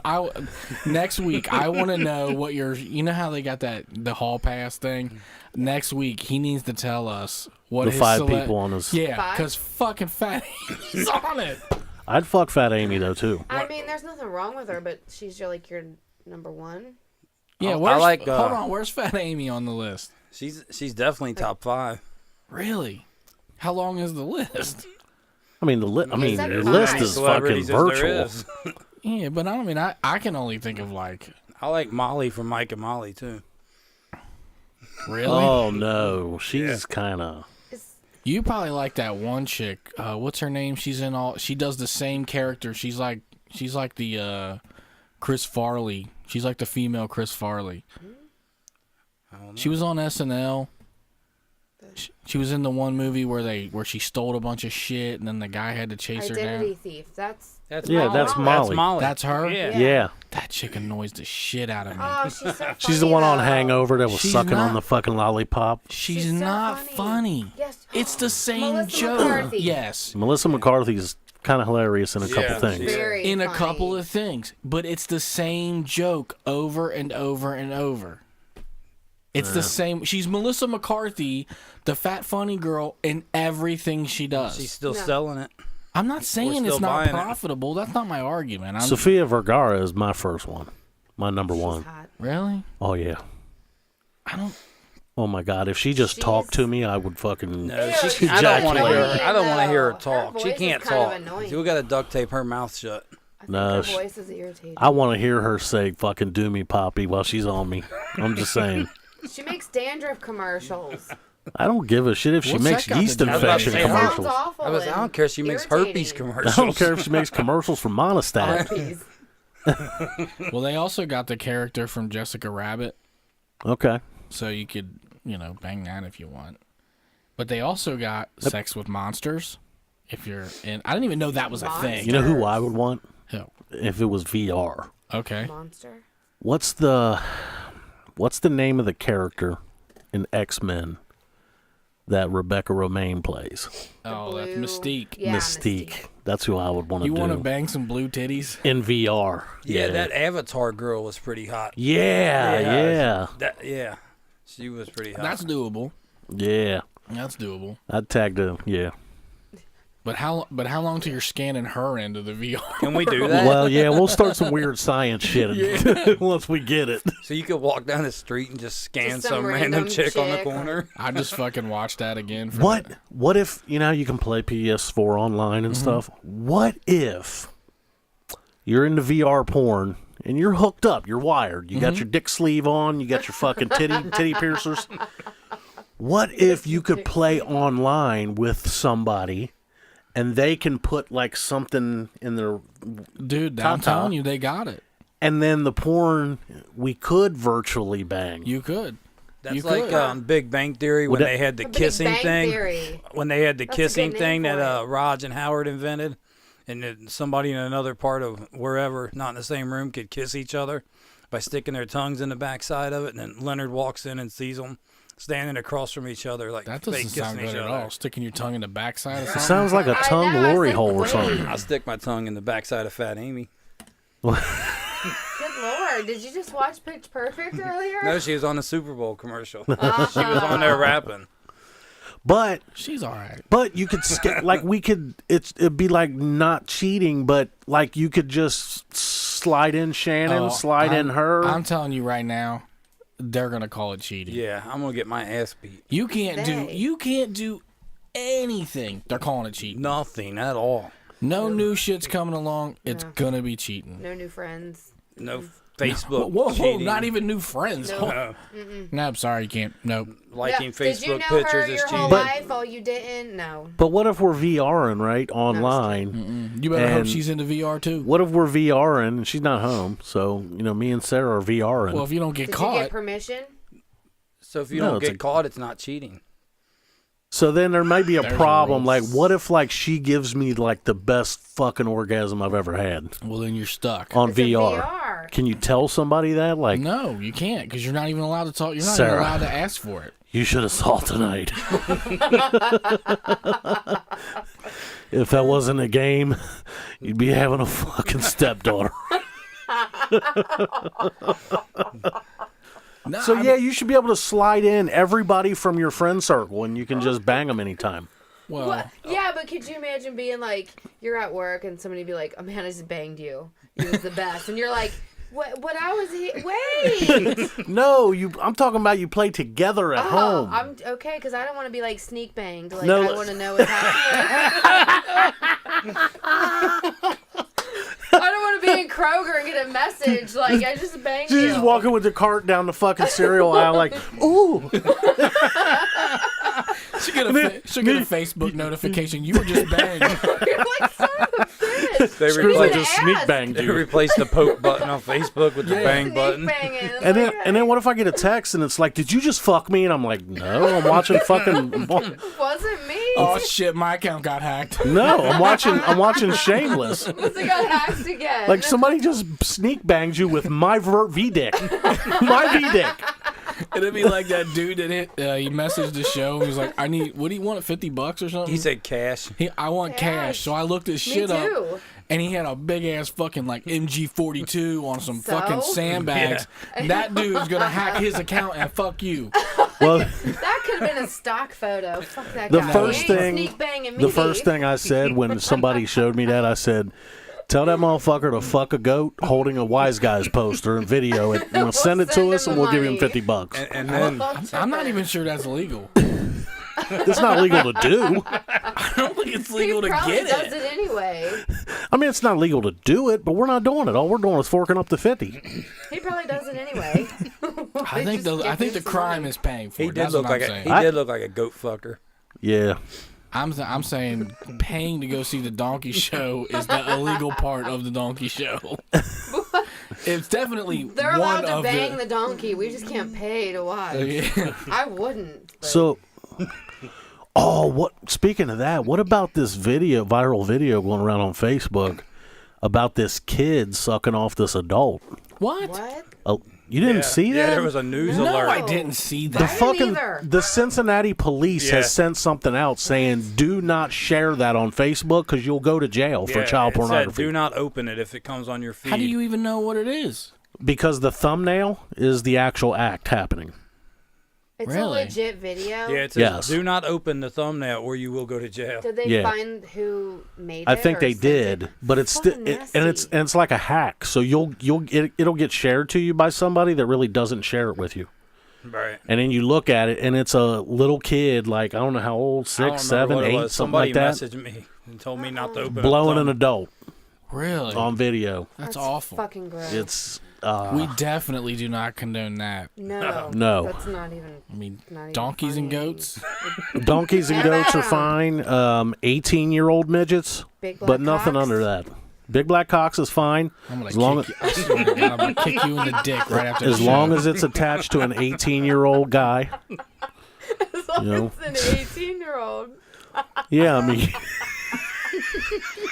next week. I want to know what you know how they got the hall pass thing. Next week he needs to tell us what
the
his
5 people on his...
Yeah,
Five?
because fucking Fat Amy's on it.
I'd fuck Fat Amy, though, too.
I mean, there's nothing wrong with her, but she's your number one.
Yeah,
I like,
hold on. Where's Fat Amy on the list?
She's definitely top 5.
Really? How long is the list?
I mean, the
Is that
list
fine?
is fucking
Celebrities as there
virtual.
is.
Yeah, but I mean, I can only think of like
I like Molly from Mike and Molly too.
really.
Oh, no. She's kind of...
You probably like that one chick. What's her name? She does the same character. She's like the Chris Farley. She's like the female Chris Farley. She was on SNL. She was in the one movie where she stole a bunch of shit and then the guy had to chase her
Identity
down.
thief. That's
Yeah, that's Molly.
That's Molly.
That's her?
Yeah.
Yeah.
That chick annoys the shit out of me.
oh, she's so funny.
She's the one on
though.
Hangover that was
She's
sucking on
not-
the fucking lollipop.
She's
She's so
not funny.
Yes.
It's the same
Melissa
joke.
McCarthy.
Yes.
Melissa McCarthy's kind of hilarious in a couple
Yeah,
things.
Very
In a
funny.
couple of things, but it's the same joke over and over and over. It's the same. She's Melissa McCarthy, the fat funny girl, in everything she does.
She's still selling it.
I'm not saying
still
it's not
buying it.
profitable. That's not my argument. I'm
Sofia Vergara is my first one. My number
She's
one.
hot.
really.
Oh, yeah.
I don't.
Oh, my God. If she just talked to me, I would fucking...
No,
Ew,
she,
she's
I don't want to hear.
annoying,
I don't want to hear her
though.
talk.
Her
She
voice
can't
is kind of
talk.
annoying.
So we got to duct tape her mouth shut.
I think
No,
her
she-
voice is irritating.
I want to hear her say fucking do me, Poppy, while she's on me. I'm just saying.
She makes dandruff commercials.
I don't give a shit if she
What's
makes
that got to
yeast
do with it?
infection
I was about to say,
Sounds
commercials.
awful.
I don't care if she makes herpes
irritating.
I
commercials.
don't care if she makes commercials for Monistat.
Herpes.
Well, they also got the character from Jessica Rabbit,
Okay.
so you could, bang that if you want. But they also got Sex with Monsters. If you're in, I didn't even know that was a thing.
You know who I would want
Who?
if it was VR?
Okay.
Monster.
What's the name of the character in X-Men that Rebecca Romaine plays?
Oh, that's
Blue-
Mystique.
Yeah,
Mystique. That's who I would want to
You
do.
want to bang some blue titties?
in VR.
Yeah, that Avatar girl was pretty hot.
Yeah.
Yeah, she was pretty hot.
That's doable.
Yeah.
That's doable.
I'd tag the yeah.
But how long till you're scanning her into the VR?
Can we do that?
Well, yeah, we'll start some weird science shit once we get it.
So you could walk down the street and just scan
Just
some
some
random
random
chick on the
chick.
corner.
I just fucking watched that again. For
What? What if you can play PS4 online and stuff? What if you're into VR porn and you're hooked up, you're wired, you got your dick sleeve on, you got your fucking titty piercers? What if you could play online with somebody and they can put like something in their
Dude, I'm
Ta-ta.
telling you, they got it.
and then the porn we could virtually bang.
You could.
That's
You
like
could.
Big Bang Theory when
that-
they had the
Big
kissing
Bang
thing.
Theory.
When they had the
That's a good
kissing
name
thing
for
that
it.
Raj and Howard invented, and then somebody in another part of wherever, not in the same room, could kiss each other by sticking their tongues in the backside of it, and then Leonard walks in and sees them standing across from each other like
That
fake
doesn't sound
kissing
good
each
at
other.
all. Sticking your tongue in the backside of
It
something.
sounds like a
I
tongue
know, I
glory
said,
hole or
wait.
something.
I stick my tongue in the backside of Fat Amy.
Good lord, did you just watch Pitch Perfect earlier?
No, she was on the Super Bowl commercial. She was on there rapping.
But
She's all right.
But you could like we could. It'd be like not cheating, but like you could just slide in Shannon, slide in her.
I'm telling you right now, they're gonna call it cheating.
Yeah, I'm gonna get my ass beat.
You can't
They.
you can't do anything. They're calling it cheating.
Nothing at all.
No new shit's coming along. It's gonna be cheating.
No new friends.
No Facebook
Whoa,
cheating.
not even new friends.
No.
No, I'm sorry, you can't. Nope.
Liking
Yeah.
Facebook
Did you know
pictures
her
is
your
cheating.
whole life? Oh, you didn't? No.
but what if we're VRing right online?
You better hope
And-
she's into VR too.
What if we're VRing and she's not home? So me and Sarah are VRing.
Well, if you don't get
Did you
caught,
get permission?
So if you
No,
don't
it's
get caught, it's not cheating.
so then there may be a
There's a
problem.
rule.
Like, what if like she gives me like the best fucking orgasm I've ever had
well then you're stuck.
on
It's a
VR?
VR.
Can you tell somebody that? Like,
No, you can't because you're not even allowed to talk. You're not
Sarah.
even allowed to ask for it.
you should have saw tonight. If that wasn't a game, you'd be having a fucking stepdaughter.
No,
So yeah, you should be able to slide in everybody from your friend circle, and you can just bang them anytime.
well,
What? Yeah, but could you imagine being like, you're at work and somebody be like, "Oh man, I just banged you. You was the best," and you're like, "What? What? I was here. Wait."
No, I'm talking about you play together at
Oh,
home.
I'm okay because I don't want to be like sneak banged. Like
No.
I want to know what's happening. I don't want to be in Kroger and get a message like I just banged
She's
you.
just walking with the cart down the fucking cereal aisle, like, ooh.
she'll get a Facebook notification. You were just banged.
You're like, son of a bitch.
They
Screws
replaced,
just sneak banged
they
you.
replaced the poke button on Facebook with the bang
Sneak
button.
banging.
And then what if I get a text and it's like, did you just fuck me? And I'm like, no, I'm watching fucking.
wasn't me.
Oh shit, my account got hacked.
No, I'm watching Shameless.
Must have got hacked again.
Like somebody just sneak banged you with my V dick, my V dick.
It'd be like that dude that he messaged the show and he was like, "I need. What do you want? $50 or something?"
He said cash.
I want cash. So I looked this
Me
shit up,
too.
and he had a big ass fucking like MG42 on some
So?
fucking sandbags. That dude's gonna hack his account and fuck you.
Well,
That could have been a stock photo. Fuck that
the
guy.
first
He ain't
thing,
sneak banging me.
the first thing I said when somebody showed me that, I said, "Tell that motherfucker to fuck a goat holding a Wise Guys poster and video it. And send it to
Send
us,
him
and we'll
the
give him
money.
$50.
And then
I'm not even sure that's legal.
It's not legal to do.
I don't think it's
He
legal to
probably
get
does
it.
it anyway.
I mean, it's not legal to do it, but we're not doing it. All we're doing is forking up the 50.
He probably does it anyway.
I think the crime is paying for
he
it.
did
That's
look
what I'm
like
saying.
he did look like a goat fucker.
Yeah.
I'm saying paying to go see the donkey show is the illegal part of the donkey show. It's definitely
They're
one
allowed to
of
bang
the.
the donkey. We just can't pay to watch.
Yeah.
I wouldn't. But
So, what? Speaking of that, what about this viral video going around on Facebook about this kid sucking off this adult?
What?
what?
Oh, you didn't see that?
Yeah, there was a news
No,
alert.
I didn't see
The
that.
fucking
either.
the Cincinnati police
Yeah.
has sent something out saying do not share that on Facebook because you'll go to jail for
Yeah,
child
it said,
pornography.
do not open it if it comes on your feed.
How do you even know what it is?
Because the thumbnail is the actual act happening.
It's
Really?
a legit video.
Yeah, it says,
Yes.
do not open the thumbnail or you will go to jail.
Did they
Yeah.
find who made it?
I think
or
they
sent
did,
it?
but it's still
Fucking
and it's like a hack. So it'll get shared to you by somebody that really doesn't share it with you.
Right.
And then you look at it, and it's a little kid, like I don't know how old,
I don't
6,
remember
7,
what it
8,
was.
something
Somebody
like that,
messaged me and told me not to open
blowing
up
an adult
Really?
on video.
That's awful.
Fucking gross.
It's
We definitely do not condone that.
no.
No.
That's not even.
I mean,
Not even
donkeys and
funny.
goats.
donkeys and goats are fine. 18-year-old midgets,
Big black
but nothing
cocks?
under that. Big black cocks is fine
I'm gonna
as long
kick you. I swear to God, I'm gonna kick you in the dick right after
as
the
long
show.
as it's attached to an 18-year-old guy.
As long
You know?
as it's an 18-year-old.
Yeah, I mean,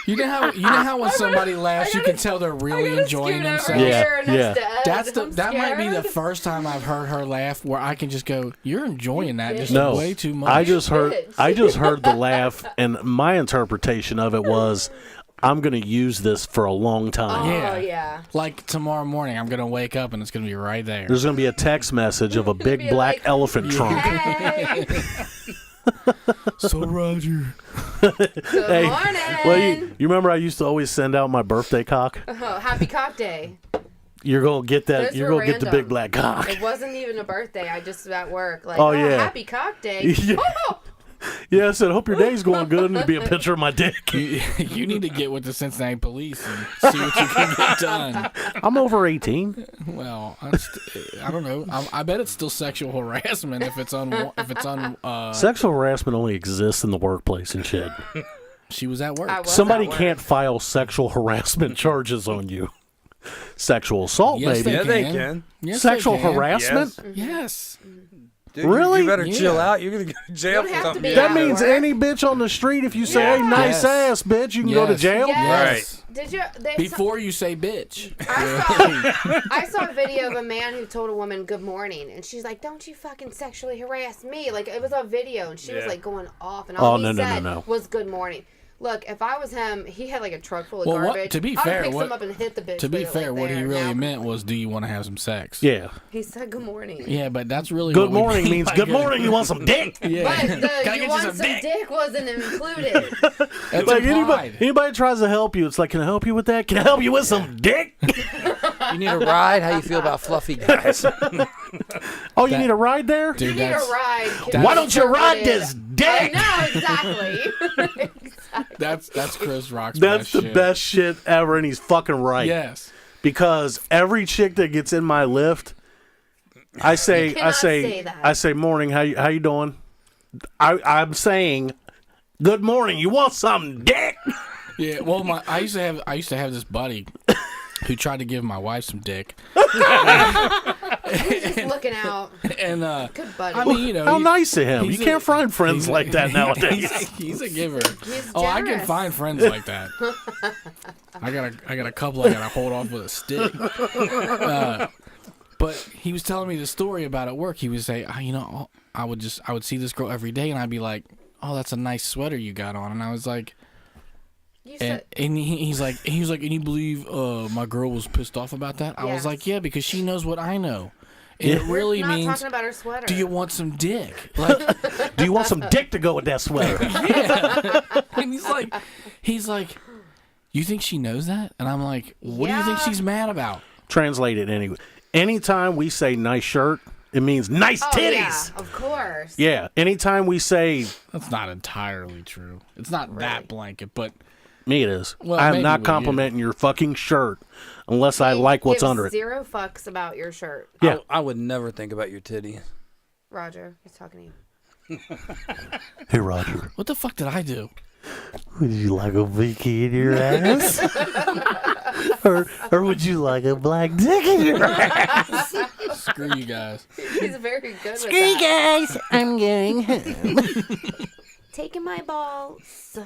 you know how when somebody laughs, you can tell they're really enjoying themselves.
Yeah, yeah.
That might be the first time I've heard her laugh where I can just go, "You're enjoying that just
no,
way too much."
I just heard
bitch.
the laugh, and my interpretation of it was, I'm going to use this for a long time.
Yeah.
Oh yeah.
like tomorrow morning, I'm gonna wake up and it's gonna be right there.
There's going to be a text message of a big
be
black
like,
elephant trunk.
Hey.
So Roger,
Good
Hey,
morning.
well, you remember I used to always send out my birthday cock?
Oh, happy cock day.
You're going to get that.
Those
You're
were
going to get the
random.
big black cock.
It wasn't even a birthday. I just was at work. Like,
Oh,
oh,
yeah.
happy cock day.
Yeah.
Oh,
Yeah, I said, hope your day's going good, and it'd be a picture of my dick.
you need to get with the Cincinnati police and see what you can get done.
I'm over 18.
Well, I don't know. I bet it's still sexual harassment if it's on.
Sexual harassment only exists in the workplace and shit.
She was at work.
I was
Somebody
at work.
can't file sexual harassment charges on you. Sexual assault,
Yes,
maybe.
Yeah, they
can.
can.
Yes,
Sexual
they can.
harassment?
Yes.
Dude,
Really?
You better
Yeah.
chill out. You're going to go to jail
You
for
don't have to
something.
be
That
at
means
work.
any bitch on the street, if you say, hey, nice
Yes.
ass, bitch, you can go to
Yes.
jail?
Yes. Did you?
Before you say bitch.
I saw a video of a man who told a woman good morning, and she's like, "Don't you fucking sexually harass me!" Like it was a video, and she was
Yeah.
like going off, and all
Oh,
he
no, no, no,
said
no.
was "good morning." Look, if I was him, he had like a truck full of
Well, what-
garbage.
to be
I
fair,
would pick
what-
him up and hit the bitch.
To be
with it,
fair,
like,
what he
there.
really
Now-
meant was, "Do you want to have some sex?"
Yeah.
He said good morning.
Yeah, but that's really
Good
what we
morning
mean
means
by
good morning, you want some dick?
Yeah.
But
Can I
the
get
you
you
want
some
some
dick?
dick wasn't included.
That's
Like
implied.
anybody tries to help you, it's like, can I help you with that? Can I help you with some dick?
You need a ride? How you feel about fluffy guys?
Oh, you need a ride there?
Dude,
You need a
that's,
ride.
Why don't you ride
Conservative.
this dick?
I know exactly.
that's Chris Rock's
That's
best
the
shit.
best shit ever, and he's fucking right.
Yes.
Because every chick that gets in my lift, I say,
cannot say that.
I say, morning, how you doing? I'm saying, good morning. You want some dick?
Yeah. Well, I used to have this buddy who tried to give my wife some dick,
He's just looking out.
and
Good buddy.
I mean, you know,
How nice of him. You
he's
can't find friends like that nowadays.
He's a giver.
He's
Oh, I can
generous.
find friends like that. I got a couple I gotta hold off with a stick. But he was telling me the story about at work. He would say, I would see this girl every day, and I'd be like, "Oh, that's a nice sweater you got on," and I was like,
You
and,
said,
and he was like, "And you believe my girl was pissed off about that?" I was
Yes.
like, "Yeah, because she knows what I know." And it really
not
means,
talking about her sweater.
do you want some dick? Like,
Do you want some dick to go with that sweater?
and he's like, you think she knows that? And I'm like, what do you think
Yeah.
she's mad about?
Translate it anyway. Anytime we say nice shirt, it means nice
Oh,
titties.
yeah, of course.
Yeah. Anytime we say,
That's not entirely true. It's not that blanket, but
me it is.
Well,
I'm
maybe
not
with you.
complimenting your fucking shirt unless I
He
like what's
gives
under it.
Zero fucks about your shirt.
Yeah.
I would never think about your titties.
Roger, he's talking to you.
Hey, Roger.
what the fuck did I do?
Would you like a Vicky in your ass? or would you like a black dick in your ass?
Screw you guys.
He's very good with that.
guys, I'm going home.
Taking my balls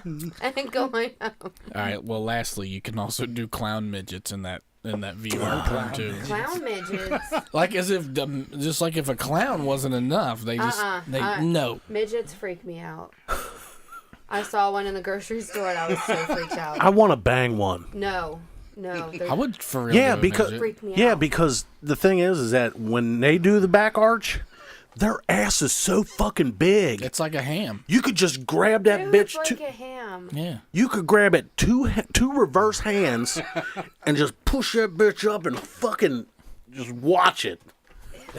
and going home.
All right. Well, lastly, you can also do clown midgets in that VR porn too.
Clown midgets.
Like as if just like if a clown wasn't enough, they just no.
Midgets freak me out. I saw one in the grocery store and I was so freaked out.
I want to bang one.
No. they're-
I would for real.
Yeah,
do a
because
midget.
Freak me
yeah,
out.
because the thing is that when they do the back arch, their ass is so fucking big.
It's like a ham.
You could just grab that
Dude,
bitch.
it's like a ham.
Yeah.
You could grab it two reverse hands and just push that bitch up and fucking just watch it.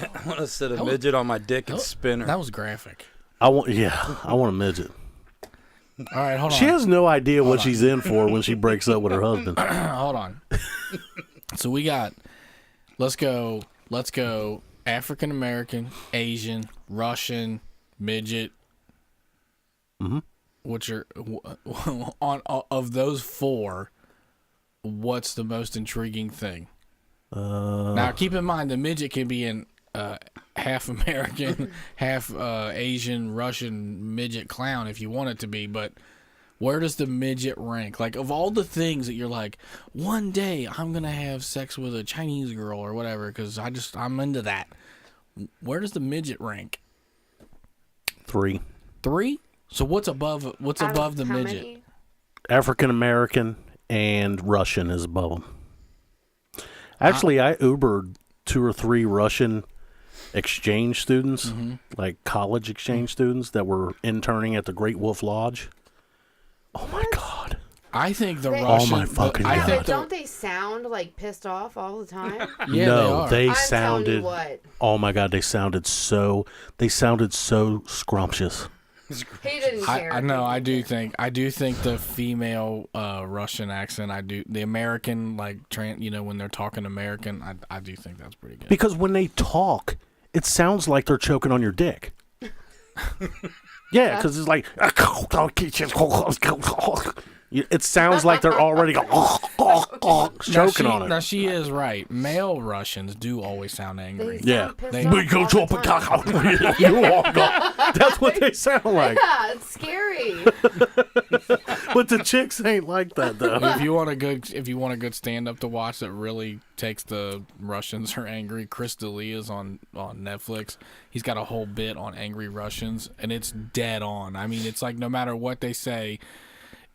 I want to sit a midget on my dick and spin her.
That was graphic.
I want a midget.
All right, hold on.
She has no idea what she's in for when she breaks up with her husband.
Hold on. So we got. Let's go. African American, Asian, Russian, midget.
Mm-hmm.
Which are on of those four? What's the most intriguing thing? Now keep in mind the midget can be in half American, half Asian, Russian midget clown if you want it to be, but where does the midget rank? Like of all the things that you're like, one day I'm gonna have sex with a Chinese girl or whatever because I'm into that. Where does the midget rank?
3.
3? So what's above
Out of
the
how
midget?
many?
African American and Russian is above them. Actually, I Ubered 2 or 3 Russian exchange students, like college exchange students that were interning at the Great Wolf Lodge. Oh my God.
I think the
They-
Russian.
Oh my fucking
I
God.
think
But don't they sound like pissed off all the time?
yeah,
No,
they are.
I'm telling you what.
Oh my God, they sounded so scrumptious.
He didn't care.
I know. I do think the female Russian accent. The American when they're talking American. I do think that's pretty good.
Because when they talk, it sounds like they're choking on your dick. Yeah, because it's like it sounds like they're already choking on
Now
it.
she is right. Male Russians do always sound angry.
They
Yeah.
sound pissed
They-
off all the time.
That's what they sound like.
Yeah, it's scary.
But the chicks ain't like that though.
If you want a good stand up to watch that really takes the Russians are angry, Chris D'Elia's on Netflix. He's got a whole bit on angry Russians and it's dead on. I mean, it's like no matter what they say,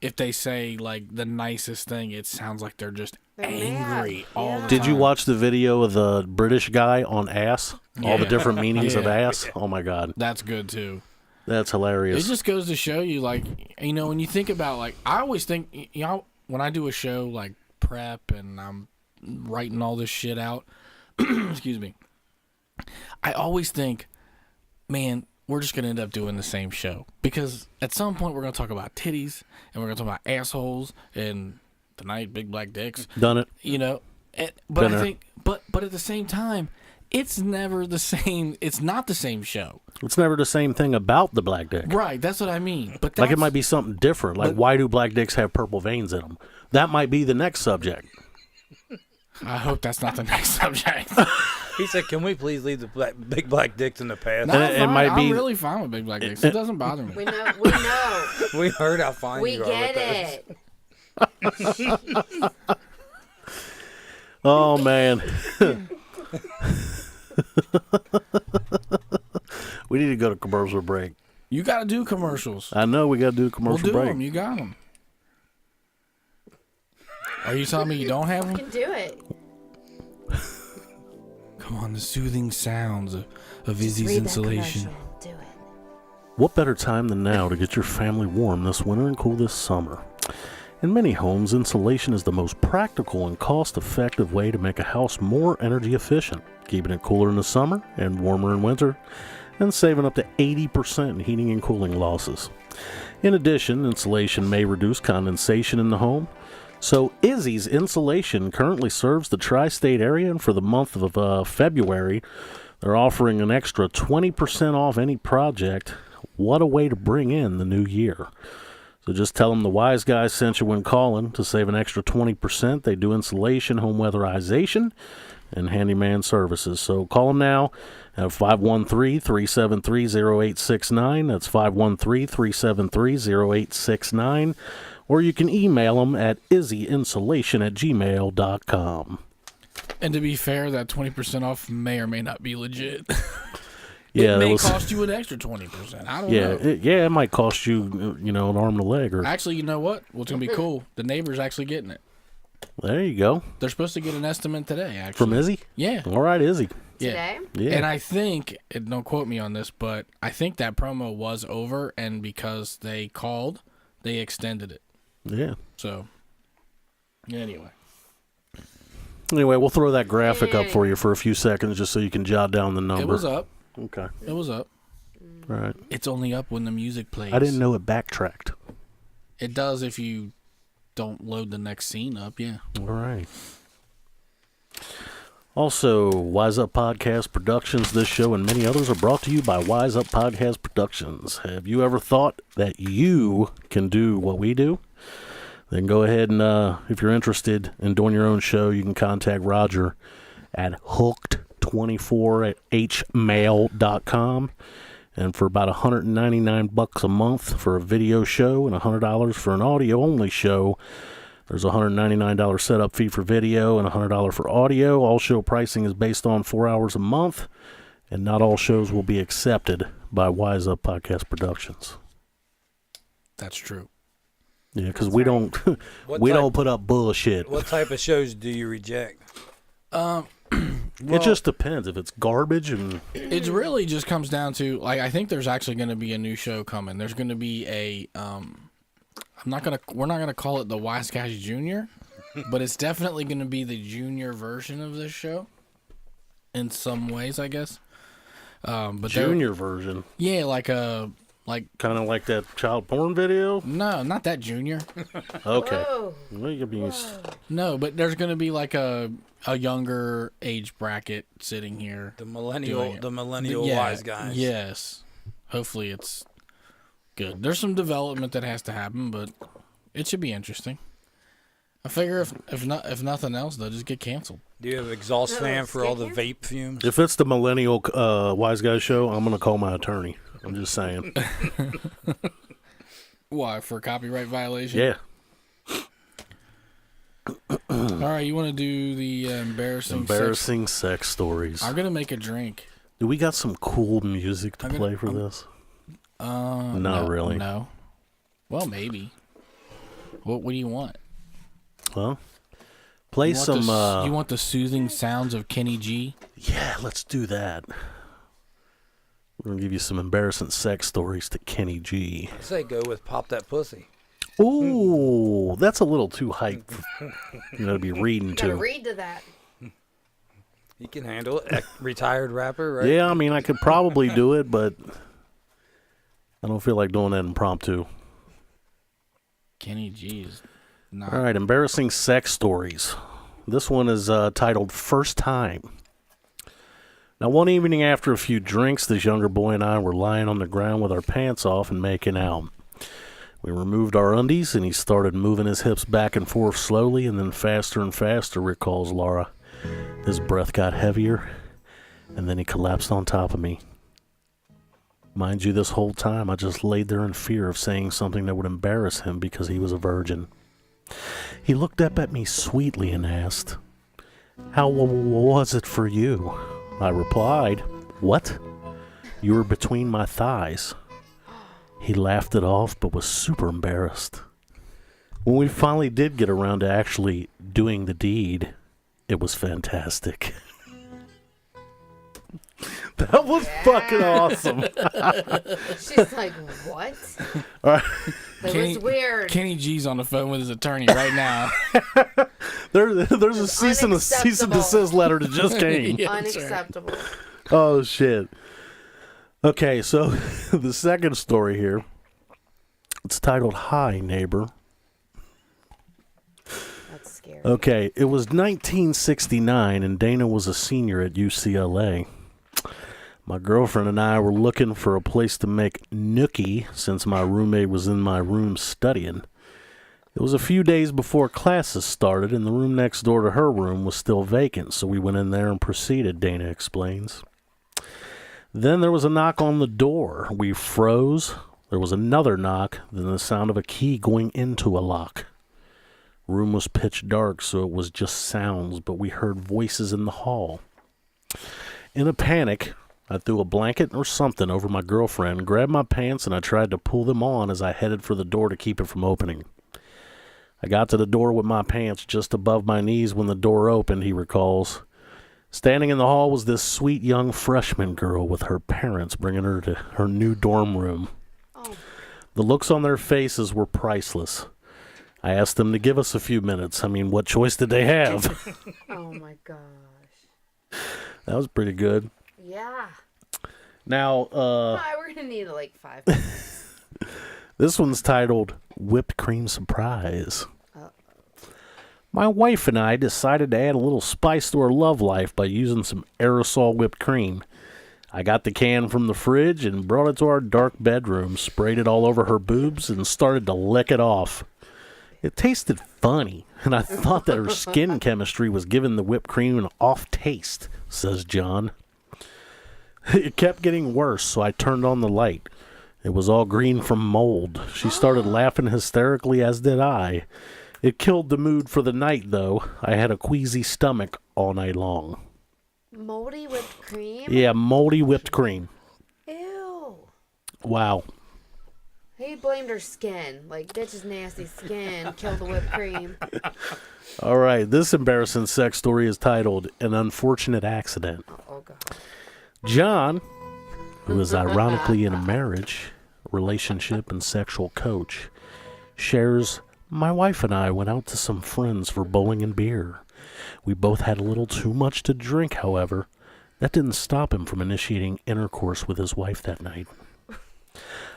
if they say like the nicest thing, it sounds like they're just
They're
angry
mad.
all
Yeah.
the
Did you
time.
watch the video of the British guy on ass? All the
Yeah.
different meanings of
Yeah.
ass? Oh my God.
That's good too.
That's
It
hilarious.
just goes to show you, like, when you think about, like, I always think, when I do a show like prep and I'm writing all this shit out, excuse me, I always think, man, we're just going to end up doing the same show. Because at some point we're going to talk about titties and we're going to talk about assholes and tonight, big black dicks,
Done it.
but
Dinner.
I think, but at the same time, it's never the same. It's not the same show.
It's never the same thing about the black dick.
Right. That's what I mean. But
Like it
that's-
might be something different. Like why do black dicks have purple veins in them? That might be the next subject.
I hope that's not the next subject.
He said, "Can we please leave the big black dicks in the past?"
No,
And
I'm
it
fine.
might be-
I'm really fine with big black dicks. It doesn't bother me.
We know.
We heard how fine
We
you are
get
with
it.
Oh man. We need to go to commercial break.
You got to do commercials.
I know we got to do a
We'll
commercial
do
break.
them. You got them. Are you telling me you don't have
You
them?
can do it.
Come on, the soothing sounds of Izzy's
Read that
insulation.
commercial. Do it.
What better time than now to get your family warm this winter and cool this summer? In many homes, insulation is the most practical and cost-effective way to make a house more energy efficient, keeping it cooler in the summer and warmer in winter, and saving up to 80% in heating and cooling losses. In addition, insulation may reduce condensation in the home. So Izzy's Insulation currently serves the tri-state area, and for the month of February, they're offering an extra 20% off any project. What a way to bring in the new year. So just tell them the Wise Guys sent you when calling to save an extra 20%. They do insulation, home weatherization, and handyman services. So call them now at 513-373-0869. That's 513-373-0869. Or you can email them at izzyinsulation@gmail.com.
And to be fair, that 20% off may or may not be legit.
Yeah,
it may
that was-
cost you an extra 20%. I don't
Yeah,
know.
it might cost you, an arm and a leg. Or
Actually, you know what? What's going to be cool? The neighbor's actually getting it.
there you go.
They're supposed to get an estimate today, actually.
From Izzy?
Yeah.
All right, Izzy.
Today?
Yeah.
And I think, and don't quote me on this, but I think that promo was over, and because they called, they extended it.
Yeah.
So, anyway.
Anyway, we'll throw that graphic up for you for a few seconds just so you can jot down the number.
It was up.
Okay.
It was up.
All right.
It's only up when the music plays.
I didn't know it backtracked.
It does if you don't load the next scene up, yeah.
All right. Also, Wise Up Podcast Productions. This show and many others are brought to you by Wise Up Podcast Productions. Have you ever thought that you can do what we do? Then go ahead and, if you're interested in doing your own show, you can contact Roger at hooked24@hmail.com. And for about $199 a month for a video show and $100 for an audio-only show, there's a $199 setup fee for video and $100 for audio. All show pricing is based on 4 hours a month, and not all shows will be accepted by Wise Up Podcast Productions.
That's true.
Yeah, because we don't don't put up bullshit.
What type of shows do you reject?
It just depends. If it's garbage and
It really just comes down to, like, I think there's actually going to be a new show coming. There's going to be a, we're not gonna call it the Wise Guys Junior, but it's definitely gonna be the junior version of this show. In some ways, I guess. But
junior version,
yeah,
kind of like that child porn video.
no, not that junior.
Okay,
Whoa.
well, you could be.
No, but there's gonna be like a younger age bracket sitting here.
The
doing
millennial
it.
Wise Guys.
Yes. Hopefully it's good. There's some development that has to happen, but it should be interesting. I figure if nothing else, they'll just get canceled.
Do you have an exhaust fan for all the
stick
vape fumes?
If it's the millennial Wise Guys show, I'm gonna call my attorney. I'm just saying.
Why? For copyright violation?
Yeah.
All right, you want to do the
Embarrassing sex stories.
I'm gonna make a drink.
Do we got some cool music to play for this?
Not
Not really.
No. Well, maybe. What do you want?
Well, play
You want
some.
you want the soothing sounds of Kenny G?
Yeah, let's do that. We're gonna give you some embarrassing sex stories to Kenny G.
I say go with Pop That Pussy.
Ooh, that's a little too hype, to be reading
Gotta
to.
read to that.
You can handle it. Retired rapper, right?
Yeah, I mean, I could probably do it, but I don't feel like doing that impromptu.
Kenny G is not.
All right, embarrassing sex stories. This one is titled First Time. Now, one evening after a few drinks, this younger boy and I were lying on the ground with our pants off and making out. We removed our undies, and he started moving his hips back and forth slowly and then faster and faster, recalls Laura. His breath got heavier, and then he collapsed on top of me. Mind you, this whole time I just laid there in fear of saying something that would embarrass him because he was a virgin. He looked up at me sweetly and asked, "How was it for you?" I replied, "What? You were between my thighs." He laughed it off, but was super embarrassed. When we finally did get around to actually doing the deed, it was fantastic. That was fucking awesome.
She's like, what?
All right.
That was weird.
Kenny G's on the phone with his attorney right now.
There's a cease and
Unacceptable.
desist letter that just came.
Yeah, that's right.
Unacceptable.
Oh, shit. Okay, so the second story here, it's titled Hi, Neighbor.
That's scary.
Okay, it was 1969, and Dana was a senior at UCLA. My girlfriend and I were looking for a place to make nookie since my roommate was in my room studying. It was a few days before classes started, and the room next door to her room was still vacant, so we went in there and proceeded, Dana explains. Then there was a knock on the door. We froze. There was another knock, then the sound of a key going into a lock. Room was pitch dark, so it was just sounds, but we heard voices in the hall. In a panic, I threw a blanket or something over my girlfriend, grabbed my pants, and I tried to pull them on as I headed for the door to keep it from opening. I got to the door with my pants just above my knees when the door opened, he recalls. Standing in the hall was this sweet young freshman girl with her parents bringing her to her new dorm room.
Oh.
The looks on their faces were priceless. I asked them to give us a few minutes. I mean, what choice did they have?
Oh my gosh.
That was pretty good.
Yeah.
Now,
We're gonna need like 5 minutes.
this one's titled Whipped Cream Surprise. My wife and I decided to add a little spice to our love life by using some aerosol whipped cream. I got the can from the fridge and brought it to our dark bedroom, sprayed it all over her boobs, and started to lick it off. It tasted funny, and I thought that her skin chemistry was giving the whipped cream an off taste, says John. It kept getting worse, so I turned on the light. It was all green from mold. She started laughing hysterically, as did I. It killed the mood for the night, though. I had a queasy stomach all night long.
Moldy whipped cream?
Yeah, moldy whipped cream.
Ew.
Wow.
He blamed her skin. Like, bitch's nasty skin killed the whipped cream.
All right, this embarrassing sex story is titled An Unfortunate Accident.
Oh, God.
John, who is ironically in a marriage, relationship, and sexual coach, shares, my wife and I went out to some friends for bowling and beer. We both had a little too much to drink, however. That didn't stop him from initiating intercourse with his wife that night.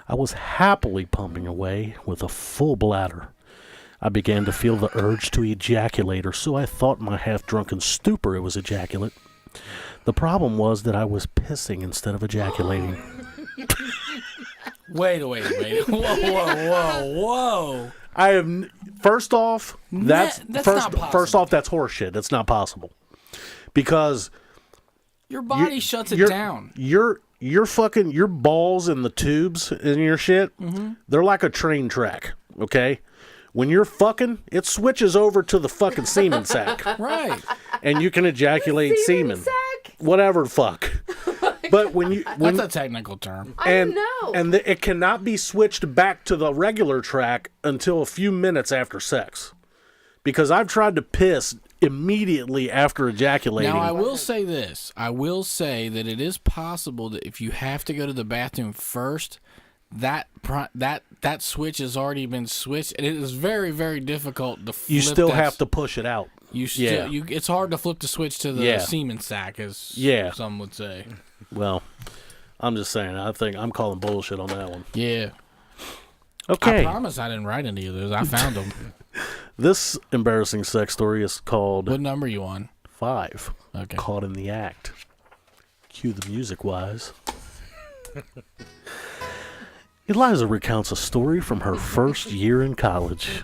I was happily pumping away with a full bladder. I began to feel the urge to ejaculate, or so I thought in my half-drunken stupor it was ejaculate. The problem was that I was pissing instead of ejaculating.
Wait. Whoa.
I have first off, that's
not
first
possible.
off that's horseshit. That's not possible. Because
Your body shuts it down.
Your fucking your balls and the tubes in your shit, they're like a train track, okay? When you're fucking, it switches over to the fucking semen sack.
Right.
And you can ejaculate semen.
Sack?
Whatever, fuck. But
That's a technical term.
I know.
And it cannot be switched back to the regular track until a few minutes after sex. Because I've tried to piss immediately after ejaculating.
Now, I will say this. I will say that it is possible that if you have to go to the bathroom first, that switch has already been switched, and it is very, very difficult to flip.
You still have to push it out.
It's hard to flip the switch to the semen sack, as some would say.
Well, I'm just saying. I think I'm calling bullshit on that one.
Yeah.
Okay.
I promise I didn't write any of those. I found them.
This embarrassing sex story is called
What number you on?
5.
Okay.
Caught in the Act. Cue the music, Wise. Eliza recounts a story from her first year in college.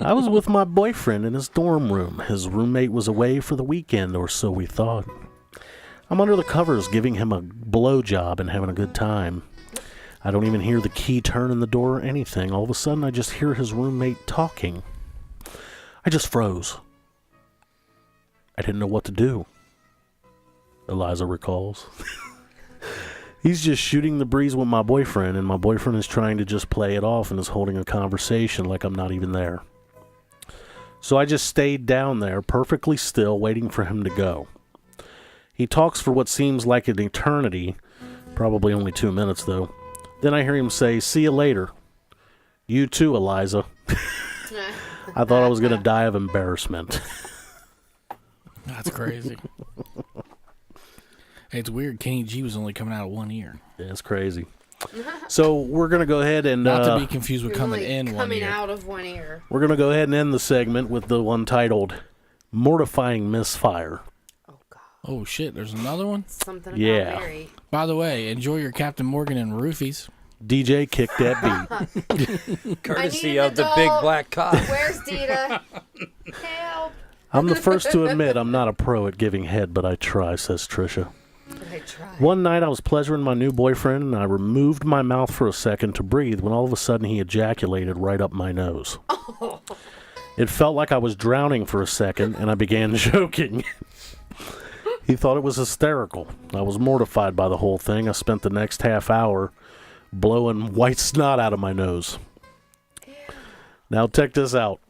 I was with my boyfriend in his dorm room. His roommate was away for the weekend, or so we thought. I'm under the covers giving him a blowjob and having a good time. I don't even hear the key turn in the door or anything. All of a sudden, I just hear his roommate talking. I just froze. I didn't know what to do, Eliza recalls. He's just shooting the breeze with my boyfriend, and my boyfriend is trying to just play it off and is holding a conversation like I'm not even there. So I just stayed down there, perfectly still, waiting for him to go. He talks for what seems like an eternity, probably only 2 minutes though. Then I hear him say, "See you later." You too, Eliza. I thought I was going to die of embarrassment.
That's crazy. Hey, it's weird. Kenny G was only coming out of one ear.
Yeah, it's crazy. So we're going to go ahead and...
Not to be confused with
You're
coming
really
in one
coming
ear.
out of one ear.
We're going to go ahead and end the segment with the one titled Mortifying Misfire.
Oh, God.
Oh shit, there's another one.
Something about
Yeah.
Mary.
By the way, enjoy your Captain Morgan and roofies.
DJ, kick that beat.
Courtesy
an
of the big
adult.
black cock.
Where's Dita? Help.
I'm the first to admit I'm not a pro at giving head, but I try, says Trisha.
I tried.
One night I was pleasuring my new boyfriend, and I removed my mouth for a second to breathe when all of a sudden he ejaculated right up my nose. It felt like I was drowning for a second, and I began joking. He thought it was hysterical. I was mortified by the whole thing. I spent the next half hour blowing white snot out of my nose. Now, check this out.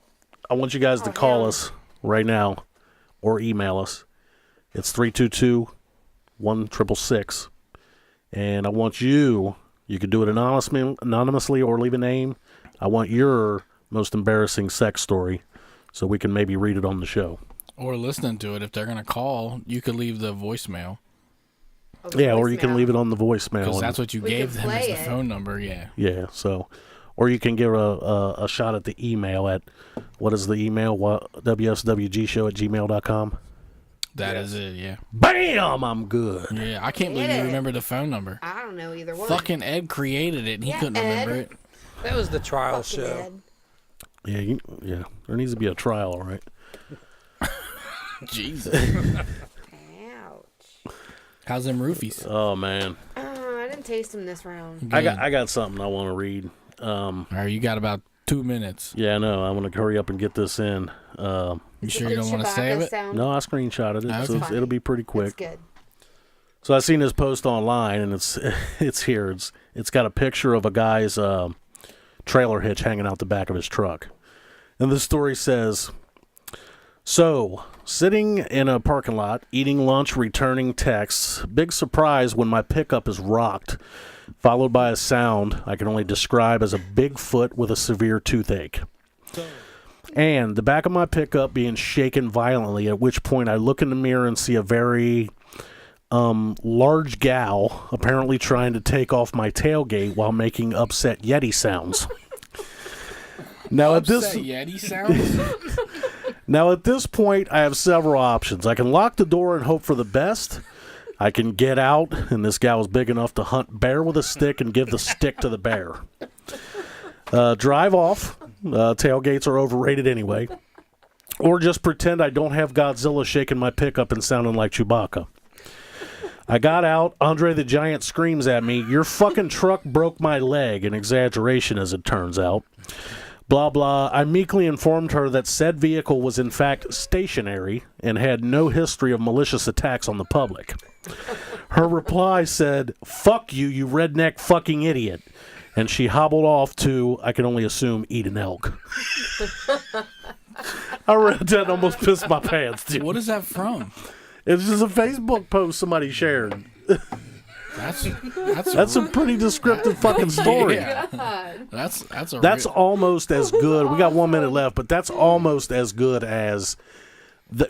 I want you guys to call us right now or email us. It's 322-1666. And I want you could do it anonymously or leave a name. I want your most embarrassing sex story so we can maybe read it on the show.
Or listening to it. If they're going to call, you could leave the voicemail.
Oh, the
Yeah, or you can
voicemail.
leave it on the voicemail.
Because
and-
that's what you
We
gave
could
them as
play
the
it.
phone number, yeah.
Yeah, so, or you can give a shot at the email at, what is the email? WSWGshow@gmail.com.
That is it, yeah.
Bam! I'm good.
Yeah, I can't believe
Get
you
it.
remember the phone number.
I don't know either one.
Fucking Ed created it and he
Yeah,
couldn't
Ed.
remember it.
That was the trial
Fucking
show.
Ed.
Yeah, yeah. There needs to be a trial, all right?
Jesus.
Ouch.
How's them roofies?
Oh, man.
I didn't taste them this round.
I got something I want to read.
All right, you got about 2 minutes.
Yeah, I know. I want to hurry up and get this in.
You sure
Did
you don't want to
Chewbacca
save it?
sound?
No, I screenshotted it, so
Okay.
it'll be pretty quick.
That's good.
So I seen this post online, and it's here. It's got a picture of a guy's trailer hitch hanging out the back of his truck, and the story says, "So sitting in a parking lot, eating lunch, returning texts. Big surprise when my pickup is rocked, followed by a sound I can only describe as a big foot with a severe toothache." And the back of my pickup being shaken violently, at which point I look in the mirror and see a very large gal apparently trying to take off my tailgate while making upset Yeti sounds. Now at this
Yeti sounds?
now at this point I have several options. I can lock the door and hope for the best. I can get out, and this gal is big enough to hunt bear with a stick and give the stick to the bear. Drive off. Tailgates are overrated anyway. Or just pretend I don't have Godzilla shaking my pickup and sounding like Chewbacca. I got out. Andre the Giant screams at me, "Your fucking truck broke my leg," an exaggeration as it turns out. Blah, blah. I meekly informed her that said vehicle was in fact stationary and had no history of malicious attacks on the public. Her reply said, "Fuck you, you redneck fucking idiot." And she hobbled off to, I can only assume, eat an elk. I read that and almost pissed my pants, dude.
What is that from?
It's just a Facebook post somebody shared. That's a pretty descriptive fucking story.
Yeah. That's
That's almost as good. We got 1 minute left, but that's almost as good as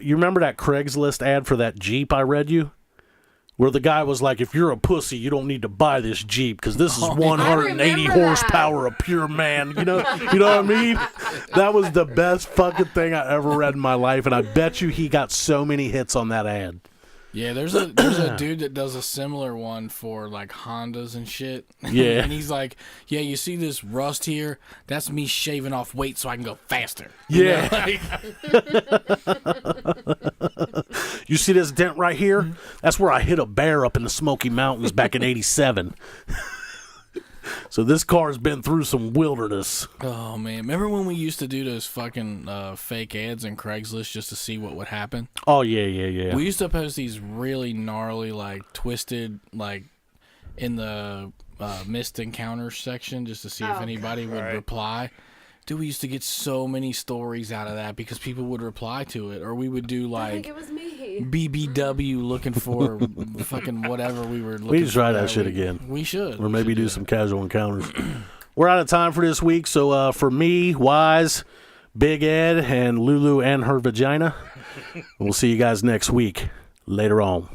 you remember that Craigslist ad for that Jeep I read you? Where the guy was like, "If you're a pussy, you don't need to buy this Jeep because this is 180
remember
horsepower of pure man." You know what I mean? That was the best fucking thing I ever read in my life, and I bet you he got so many hits on that ad.
Yeah, there's a dude that does a similar one for like Hondas and shit.
Yeah.
And he's like, "Yeah, you see this rust here? That's me shaving off weight so I can go faster."
Yeah. You see this dent right here? That's where I hit a bear up in the Smoky Mountains back in '87. So this car's been through some wilderness.
Oh man, remember when we used to do those fucking fake ads in Craigslist just to see what would happen?
Oh yeah.
We used to post these really gnarly, like twisted, like in the missed encounters section just to see if anybody would reply. Dude, we used to get so many stories out of that because people would reply to it, or we would do
I think
like
it was me.
BBW looking for fucking whatever we were looking
We need to try
for
that shit
week.
again.
We should.
Or maybe do some casual encounters. We're out of time for this week, so for me, Wise, Big Ed, and Lulu and her vagina, we'll see you guys next week. Later on.